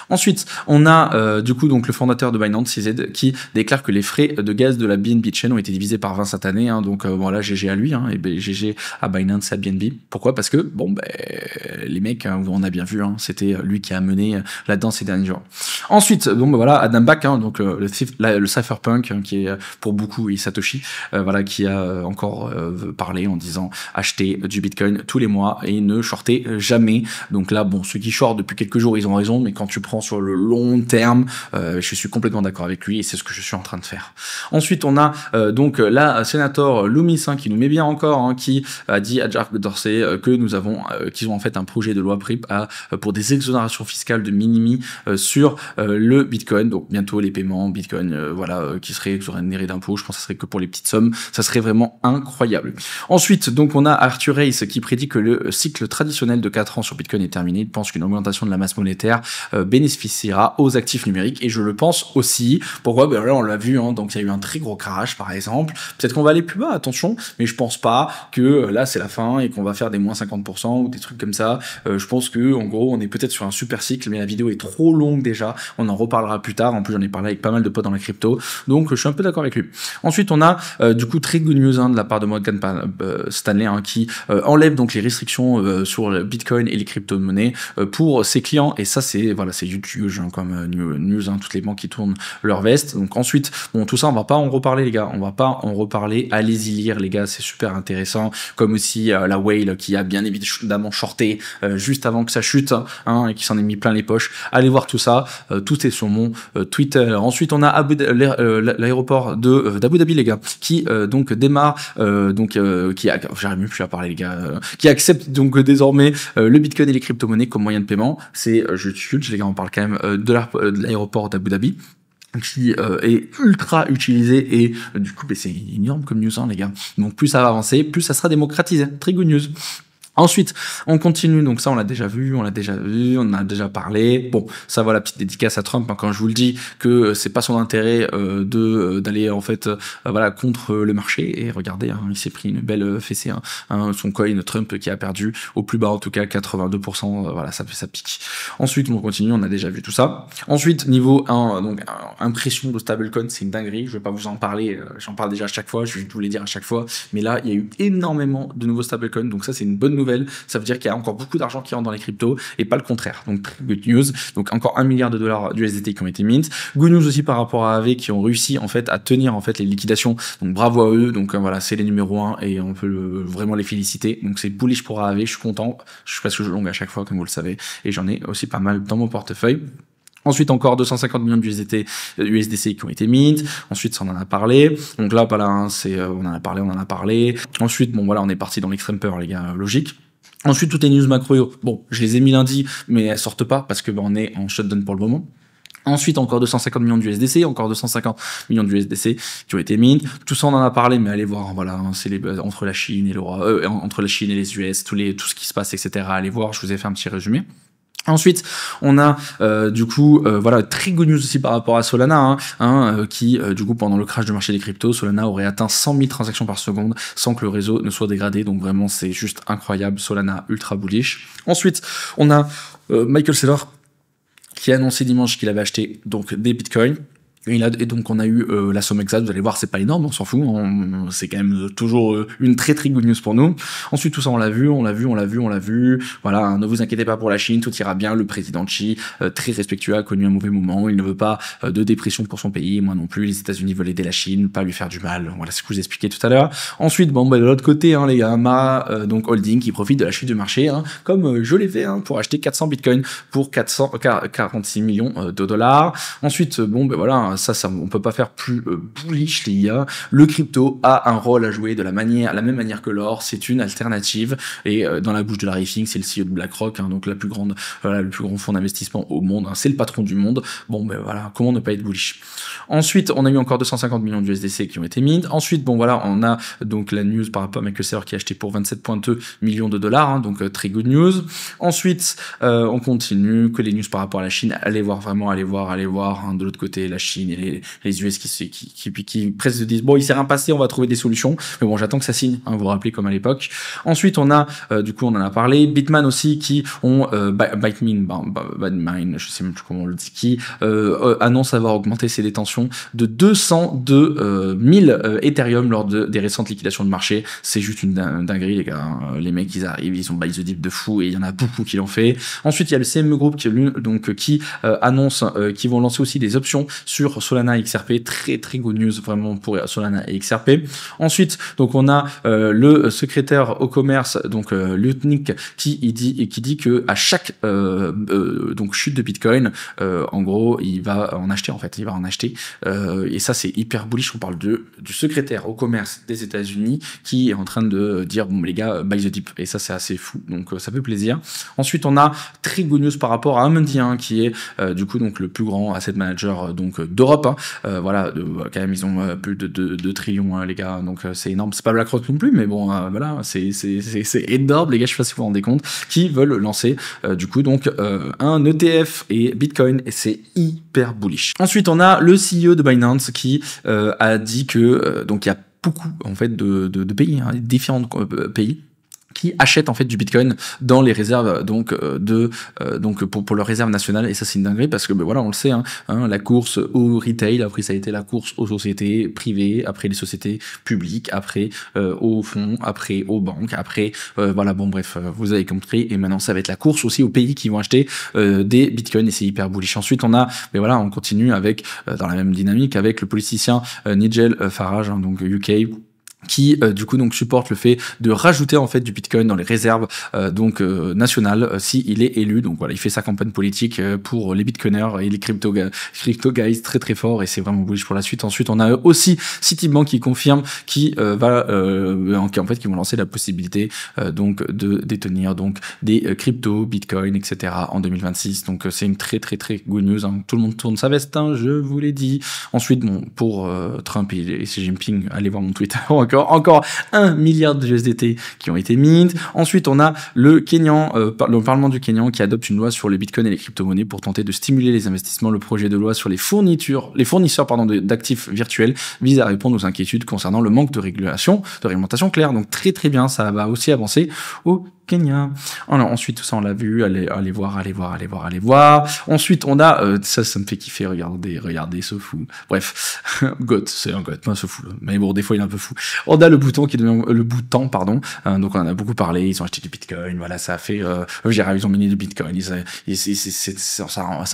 Ensuite, on a du coup donc le fondateur de Binance, CZ, qui déclare que les frais de gaz de la BNB Chain ont été divisés par 20 cette année. Hein, donc voilà, GG à lui, hein, et GG à Binance et à BNB. Pourquoi? Parce que bon, les mecs, hein, on a bien vu, hein, c'était lui qui a mené là-dedans ces derniers jours. Ensuite, bon voilà, Adam Back, hein, donc le cypherpunk, hein, qui est pour beaucoup et Satoshi, voilà, qui a encore parlé en disant acheter du Bitcoin tous les mois et ne shorter jamais. Donc là, bon, ceux qui shortent depuis quelques jours, ils ont raison, mais quand tu prends sur le long terme, je suis complètement d'accord avec lui et c'est ce que je suis en train de faire. Ensuite, on a donc la sénateur Loomis, hein, qui nous met bien encore, hein, qui a dit à Jack Dorsey que qu'ils ont en fait un projet de loi PRIP pour des exonérations fiscales de minimi sur le Bitcoin. Donc bientôt les paiements Bitcoin, voilà, qui seraient exonérés d'impôts. Je pense que ça serait que pour les petites sommes. Ça serait vraiment incroyable. Ensuite, donc on a Arthur Race qui prédit que le cycle traditionnel de 4 ans sur Bitcoin est terminé. Il pense qu'une augmentation de la masse monétaire bénéficiera aux actifs numériques et je le pense aussi. Pourquoi? Ben là on l'a vu, hein, donc il y a eu un très gros crash par exemple. Peut-être qu'on va aller plus bas, attention, mais je pense pas que là c'est la fin et qu'on va faire des moins 50% ou des trucs comme ça. Je pense que en gros on est peut-être sur un super cycle, mais la vidéo est trop longue déjà. On en reparlera plus tard. En plus j'en ai parlé avec pas mal de potes dans la crypto, donc je suis un peu d'accord avec lui. Ensuite on a du coup très good news, hein, de la part de Morgan Stanley, hein, qui enlève donc les restrictions sur le Bitcoin et les crypto-monnaies pour ses clients, et ça c'est voilà, c'est YouTube, hein, comme news, hein, toutes les banques qui tournent leur veste. Donc ensuite, bon, tout ça on va pas en reparler les gars, on va pas en reparler, allez-y lire les gars, c'est super intéressant, comme aussi la whale qui a bien évidemment shorté juste avant que ça chute, hein, et qui s'en est mis plein les poches. Allez voir tout ça, tout est sur mon Twitter. Ensuite on a l'aéroport d'Abu Dhabi les gars, qui donc démarre, qui j'arrive même plus à parler les gars, qui accepte donc désormais le Bitcoin et les crypto-monnaies comme moyen de paiement. C'est juste les gars, on parle quand même de l'aéroport d'Abu Dhabi, qui est ultra utilisé et du coup c'est énorme comme news, hein, les gars. Donc plus ça va avancer, plus ça sera démocratisé. Très good news. Ensuite, on continue, donc ça on l'a déjà vu, on en a déjà parlé. Bon, ça va, la petite dédicace à Trump, hein, quand je vous le dis que c'est pas son intérêt d'aller en fait voilà, contre le marché. Et regardez, hein, il s'est pris une belle fessée, hein, son coin Trump qui a perdu au plus bas en tout cas 82%, voilà, ça pique. Ensuite, on continue, on a déjà vu tout ça. Ensuite, niveau 1, donc impression de stablecoin, c'est une dinguerie, je vais pas vous en parler, j'en parle déjà à chaque fois, je vais vous les dire à chaque fois, mais là il y a eu énormément de nouveaux stablecoins, donc ça c'est une bonne nouvelle. Ça veut dire qu'il y a encore beaucoup d'argent qui rentre dans les cryptos et pas le contraire. Donc good news. Donc encore $1 milliard d'USDT qui ont été mint. Good news aussi par rapport à AV qui ont réussi en fait à tenir en fait les liquidations. Donc bravo à eux. Donc voilà, c'est les numéros 1 et on peut vraiment les féliciter. Donc c'est bullish pour AV. Je suis content. Je suis presque long à chaque fois comme vous le savez et j'en ai aussi pas mal dans mon portefeuille. Ensuite, encore 250 millions d'USDC qui ont été mint. Ensuite, ça on en a parlé. Donc là, pas là, hein, on en a parlé. Ensuite, bon voilà, on est parti dans l'extrême peur, les gars, logique. Ensuite, toutes les news macro, bon, je les ai mis lundi, mais elles sortent pas parce que on est en shutdown pour le moment. Ensuite, encore 250 millions d'USDC, encore 250 millions d'USDC qui ont été mint. Tout ça, on en a parlé, mais allez voir, voilà, hein, c'est entre la Chine et entre la Chine et les US, tout ce qui se passe, etc. Allez voir, je vous ai fait un petit résumé. Ensuite, on a du coup voilà, très good news aussi par rapport à Solana, qui du coup pendant le crash du marché des cryptos, Solana aurait atteint 100 000 transactions par seconde sans que le réseau ne soit dégradé. Donc vraiment c'est juste incroyable, Solana ultra bullish. Ensuite, on a Michael Saylor qui a annoncé dimanche qu'il avait acheté donc des bitcoins. Et donc on a eu la somme exacte, vous allez voir, c'est pas énorme, on s'en fout, c'est quand même toujours une très très good news pour nous. Ensuite tout ça on l'a vu, voilà, ne vous inquiétez pas pour la Chine, tout ira bien, le président Xi, très respectueux, a connu un mauvais moment, il ne veut pas de dépression pour son pays, moi non plus, les États-Unis veulent aider la Chine, pas lui faire du mal, voilà ce que je vous expliquais tout à l'heure. Ensuite, bon bah de l'autre côté, les gars, donc Holding qui profite de la chute du marché, comme je l'ai fait, pour acheter 400 bitcoins pour 446 millions de dollars. Ensuite, bon ben voilà, ça on peut pas faire plus bullish les gars. Le crypto a un rôle à jouer de la même manière que l'or, c'est une alternative et dans la bouche de Larry Fink, c'est le CEO de BlackRock, donc le plus grand fonds d'investissement au monde, c'est le patron du monde. Bon ben voilà, comment ne pas être bullish. Ensuite, on a eu encore 250 millions d'USDC qui ont été mint. Ensuite, bon voilà, on a donc la news par rapport à Michael Saylor qui a acheté pour 27,2 millions de dollars, donc très good news. Ensuite, on continue, que les news par rapport à la Chine, allez voir, de l'autre côté, la Chine et les US qui presque se disent, bon, il s'est rien passé, on va trouver des solutions, mais bon, j'attends que ça signe, vous vous rappelez comme à l'époque. Ensuite, on a, du coup, on en a parlé, Bitman aussi, qui ont, Bitmine, je sais même plus comment on le dit, qui annonce avoir augmenté ses détentions de 202 000 Ethereum lors des récentes liquidations de marché. C'est juste une dinguerie, les gars. Les mecs, ils arrivent, ils ont buy the dip de fou et il y en a beaucoup qui l'ont fait. Ensuite, il y a le CME Group qui annonce qu'ils vont lancer aussi des options sur Solana et XRP. Très très good news vraiment pour Solana et XRP. Ensuite, donc on a le secrétaire au commerce, donc Lutnick, qui dit que à chaque donc chute de Bitcoin, en gros, il va en acheter et ça c'est hyper bullish. On parle du secrétaire au commerce des États-Unis qui est en train de dire bon les gars, buy the dip, et ça c'est assez fou, donc ça fait plaisir. Ensuite on a très good news par rapport à Amundi, qui est du coup donc le plus grand asset manager donc d'Europe, voilà, quand même ils ont plus de 2 trillions les gars, donc c'est énorme. C'est pas BlackRock non plus, mais bon voilà, c'est énorme les gars, je sais pas si vous vous rendez compte, qui veulent lancer du coup donc un ETF et Bitcoin, et c'est hyper bullish. Ensuite on a le CEO de Binance qui a dit que donc il y a beaucoup en fait de pays, différents pays qui achètent en fait du Bitcoin dans les réserves donc pour leur réserve nationale, et ça c'est une dinguerie parce que voilà, on le sait, la course au retail, après ça a été la course aux sociétés privées, après les sociétés publiques, après aux fonds, après aux banques, après voilà, bon bref, vous avez compris, et maintenant ça va être la course aussi aux pays qui vont acheter des Bitcoins, et c'est hyper bullish. Ensuite on continue avec dans la même dynamique avec le politicien Nigel Farage, donc UK, qui du coup donc supporte le fait de rajouter en fait du Bitcoin dans les réserves nationales si il est élu. Donc voilà, il fait sa campagne politique pour les Bitcoiners et les crypto guys très très fort, et c'est vraiment bullish pour la suite. Ensuite on a aussi Citibank qui confirme qui en fait qui vont lancer la possibilité donc de détenir donc des crypto, Bitcoin, etc. en 2026. Donc c'est une très très très good news, tout le monde tourne sa veste, je vous l'ai dit. Ensuite bon, pour Trump et Xi Jinping, allez voir mon Twitter, encore 1 milliard de USDT qui ont été mint. Ensuite, on a le Parlement du Kenya qui adopte une loi sur les bitcoins et les crypto-monnaies pour tenter de stimuler les investissements. Le projet de loi sur les fournisseurs d'actifs virtuels vise à répondre aux inquiétudes concernant le manque de réglementation claire. Donc très très bien, ça va aussi avancer au Kenya. Alors, ensuite, tout ça, on l'a vu, allez voir. Ensuite, on a, ça me fait kiffer, regardez ce fou. Bref, c'est un goth, pas ce fou, mais bon, des fois, il est un peu fou. On a le bouton qui devient, donc on en a beaucoup parlé, ils ont acheté du Bitcoin, voilà, ça a fait, ils ont miné du Bitcoin, ça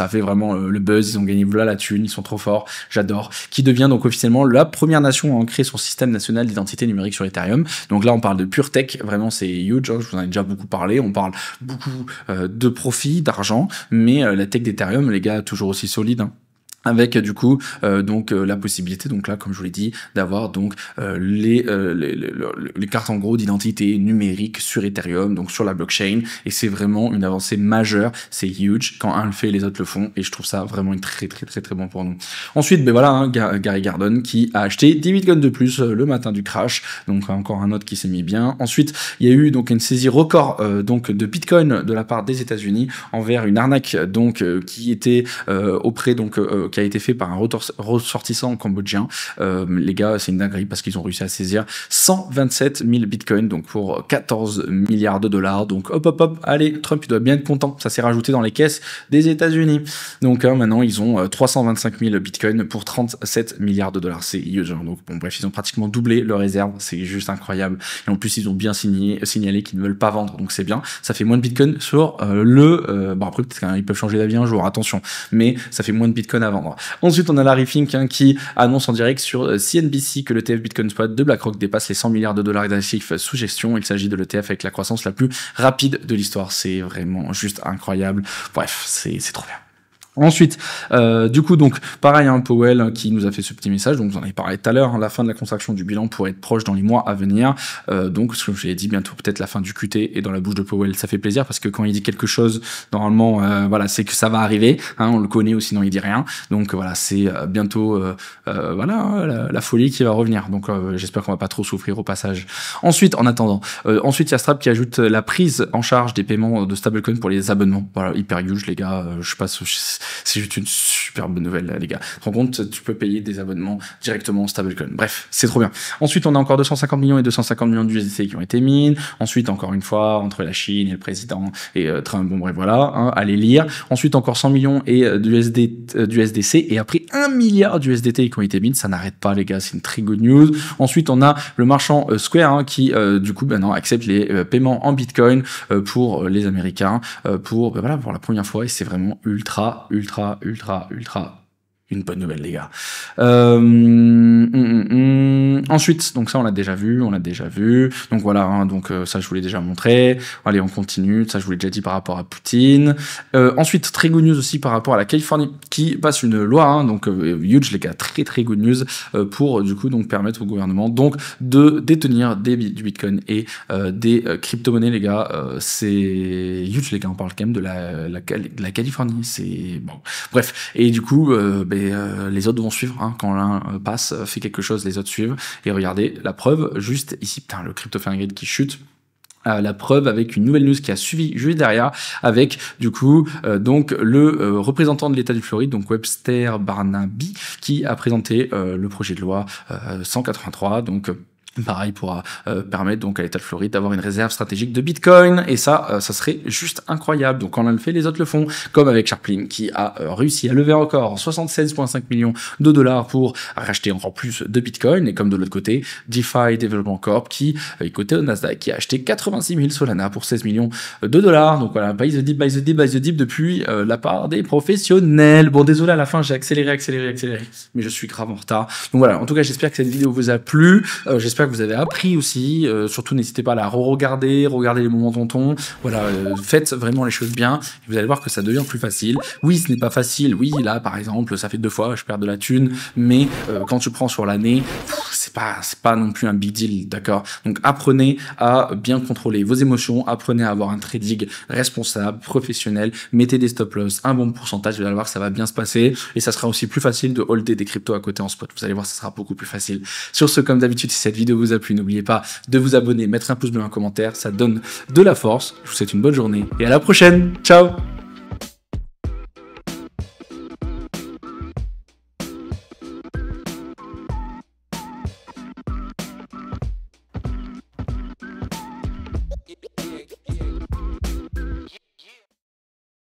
a fait vraiment le buzz, ils ont gagné la thune, ils sont trop forts, j'adore, qui devient donc officiellement la première nation à créer son système national d'identité numérique sur Ethereum. Donc là, on parle de pure tech, vraiment, c'est huge, je vous en ai déjà beaucoup parlé, on parle beaucoup de profit, d'argent, mais la tech d'Ethereum, les gars, toujours aussi solide, avec du coup la possibilité, donc là comme je vous l'ai dit, d'avoir donc les cartes en gros d'identité numérique sur Ethereum, donc sur la blockchain, et c'est vraiment une avancée majeure, c'est huge, quand un le fait les autres le font, et je trouve ça vraiment très très très très bon pour nous. Ensuite Gary Gardner qui a acheté 10 bitcoins de plus le matin du crash, donc encore un autre qui s'est mis bien. Ensuite il y a eu donc une saisie record de bitcoin de la part des États-Unis envers une arnaque qui était auprès qui a été fait par un ressortissant cambodgien. Les gars, c'est une dinguerie parce qu'ils ont réussi à saisir 127 000 bitcoins, donc pour 14 milliards de dollars. Donc hop, allez, Trump il doit bien être content. Ça s'est rajouté dans les caisses des États-Unis. Donc maintenant ils ont 325 000 bitcoins pour 37 milliards de dollars. C'est huge. Donc bon, bref, ils ont pratiquement doublé leurs réserves. C'est juste incroyable. Et en plus ils ont bien signalé qu'ils ne veulent pas vendre. Donc c'est bien. Ça fait moins de bitcoins sur bon après peut-être qu'ils peuvent changer d'avis un jour. Attention. Mais ça fait moins de bitcoins à vendre. Ensuite on a Larry Fink qui annonce en direct sur CNBC que l'ETF Bitcoin Spot de BlackRock dépasse les 100 milliards de dollars d'actifs sous gestion. Il s'agit de l'ETF avec la croissance la plus rapide de l'histoire. C'est vraiment juste incroyable. Bref, c'est trop bien. Ensuite, du coup, donc, pareil, hein, Powell qui nous a fait ce petit message, donc vous en avez parlé tout à l'heure, hein, la fin de la contraction du bilan pourrait être proche dans les mois à venir, donc, comme je l'ai dit, bientôt peut-être la fin du QT, et dans la bouche de Powell, ça fait plaisir, parce que quand il dit quelque chose, normalement, voilà, c'est que ça va arriver, hein, on le connaît, ou sinon il dit rien, donc voilà, c'est bientôt, voilà, hein, la folie qui va revenir, donc j'espère qu'on va pas trop souffrir au passage. Ensuite, en attendant, ensuite, il y a Strap qui ajoute la prise en charge des paiements de stablecoin pour les abonnements, voilà, hyper huge, les gars, je passe... C'est juste une super bonne nouvelle, les gars. Tu te rends compte, tu peux payer des abonnements directement en stablecoin. Bref, c'est trop bien. Ensuite, on a encore 250 millions et 250 millions d'USDT qui ont été mis. Ensuite, encore une fois, entre la Chine et le président et Trump, bon bref, voilà, hein, allez lire. Ensuite, encore 100 millions et d'USDC et après 1 milliard d'USDT qui ont été mis. Ça n'arrête pas, les gars, c'est une très good news. Ensuite, on a le marchand Square hein, qui, du coup, maintenant accepte les paiements en Bitcoin pour les Américains pour la première fois et c'est vraiment ultra une bonne nouvelle, les gars. Ensuite, donc ça, on l'a déjà vu. Donc voilà, hein, donc ça, je vous l'ai déjà montré. Allez, on continue. Ça, je vous l'ai déjà dit par rapport à Poutine. Ensuite, très good news aussi par rapport à la Californie qui passe une loi, hein, donc huge, les gars, très good news pour du coup donc permettre au gouvernement donc de détenir du Bitcoin et des crypto-monnaies, les gars. C'est huge, les gars. On parle quand même de la Californie. C'est bon. Bref, et du coup, les autres vont suivre, hein. Quand l'un passe, fait quelque chose, les autres suivent. Et regardez, la preuve, juste ici, putain, le crypto Fahrenheit qui chute. La preuve avec une nouvelle news qui a suivi juste derrière, avec du coup donc le représentant de l'État du Floride, donc Webster Barnaby, qui a présenté le projet de loi 183, donc pareil pour permettre donc à l'État de Floride d'avoir une réserve stratégique de Bitcoin et ça serait juste incroyable. Donc quand on le fait, les autres le font, comme avec Sharplink qui a réussi à lever encore 76,5 millions de dollars pour racheter encore plus de Bitcoin, et comme de l'autre côté DeFi Development Corp qui est coté au Nasdaq qui a acheté 86 000 Solana pour 16 millions de dollars. Donc voilà, buy the dip depuis la part des professionnels. Bon, désolé, à la fin j'ai accéléré, mais je suis grave en retard. Donc voilà, en tout cas j'espère que cette vidéo vous a plu, j'espère que vous avez appris aussi, surtout n'hésitez pas à la regarder les moments tonton, voilà, faites vraiment les choses bien, et vous allez voir que ça devient plus facile. Oui, ce n'est pas facile, oui, là par exemple, ça fait 2 fois, je perds de la thune, mais quand tu prends sur l'année, c'est pas non plus un big deal, d'accord? Donc apprenez à bien contrôler vos émotions, apprenez à avoir un trading responsable, professionnel, mettez des stop loss, un bon pourcentage, vous allez voir que ça va bien se passer, et ça sera aussi plus facile de holder des cryptos à côté en spot, vous allez voir, ça sera beaucoup plus facile. Sur ce, comme d'habitude, si cette vidéo vous a plu, n'oubliez pas de vous abonner, mettre un pouce bleu, un commentaire, ça donne de la force. Je vous souhaite une bonne journée et à la prochaine. Ciao!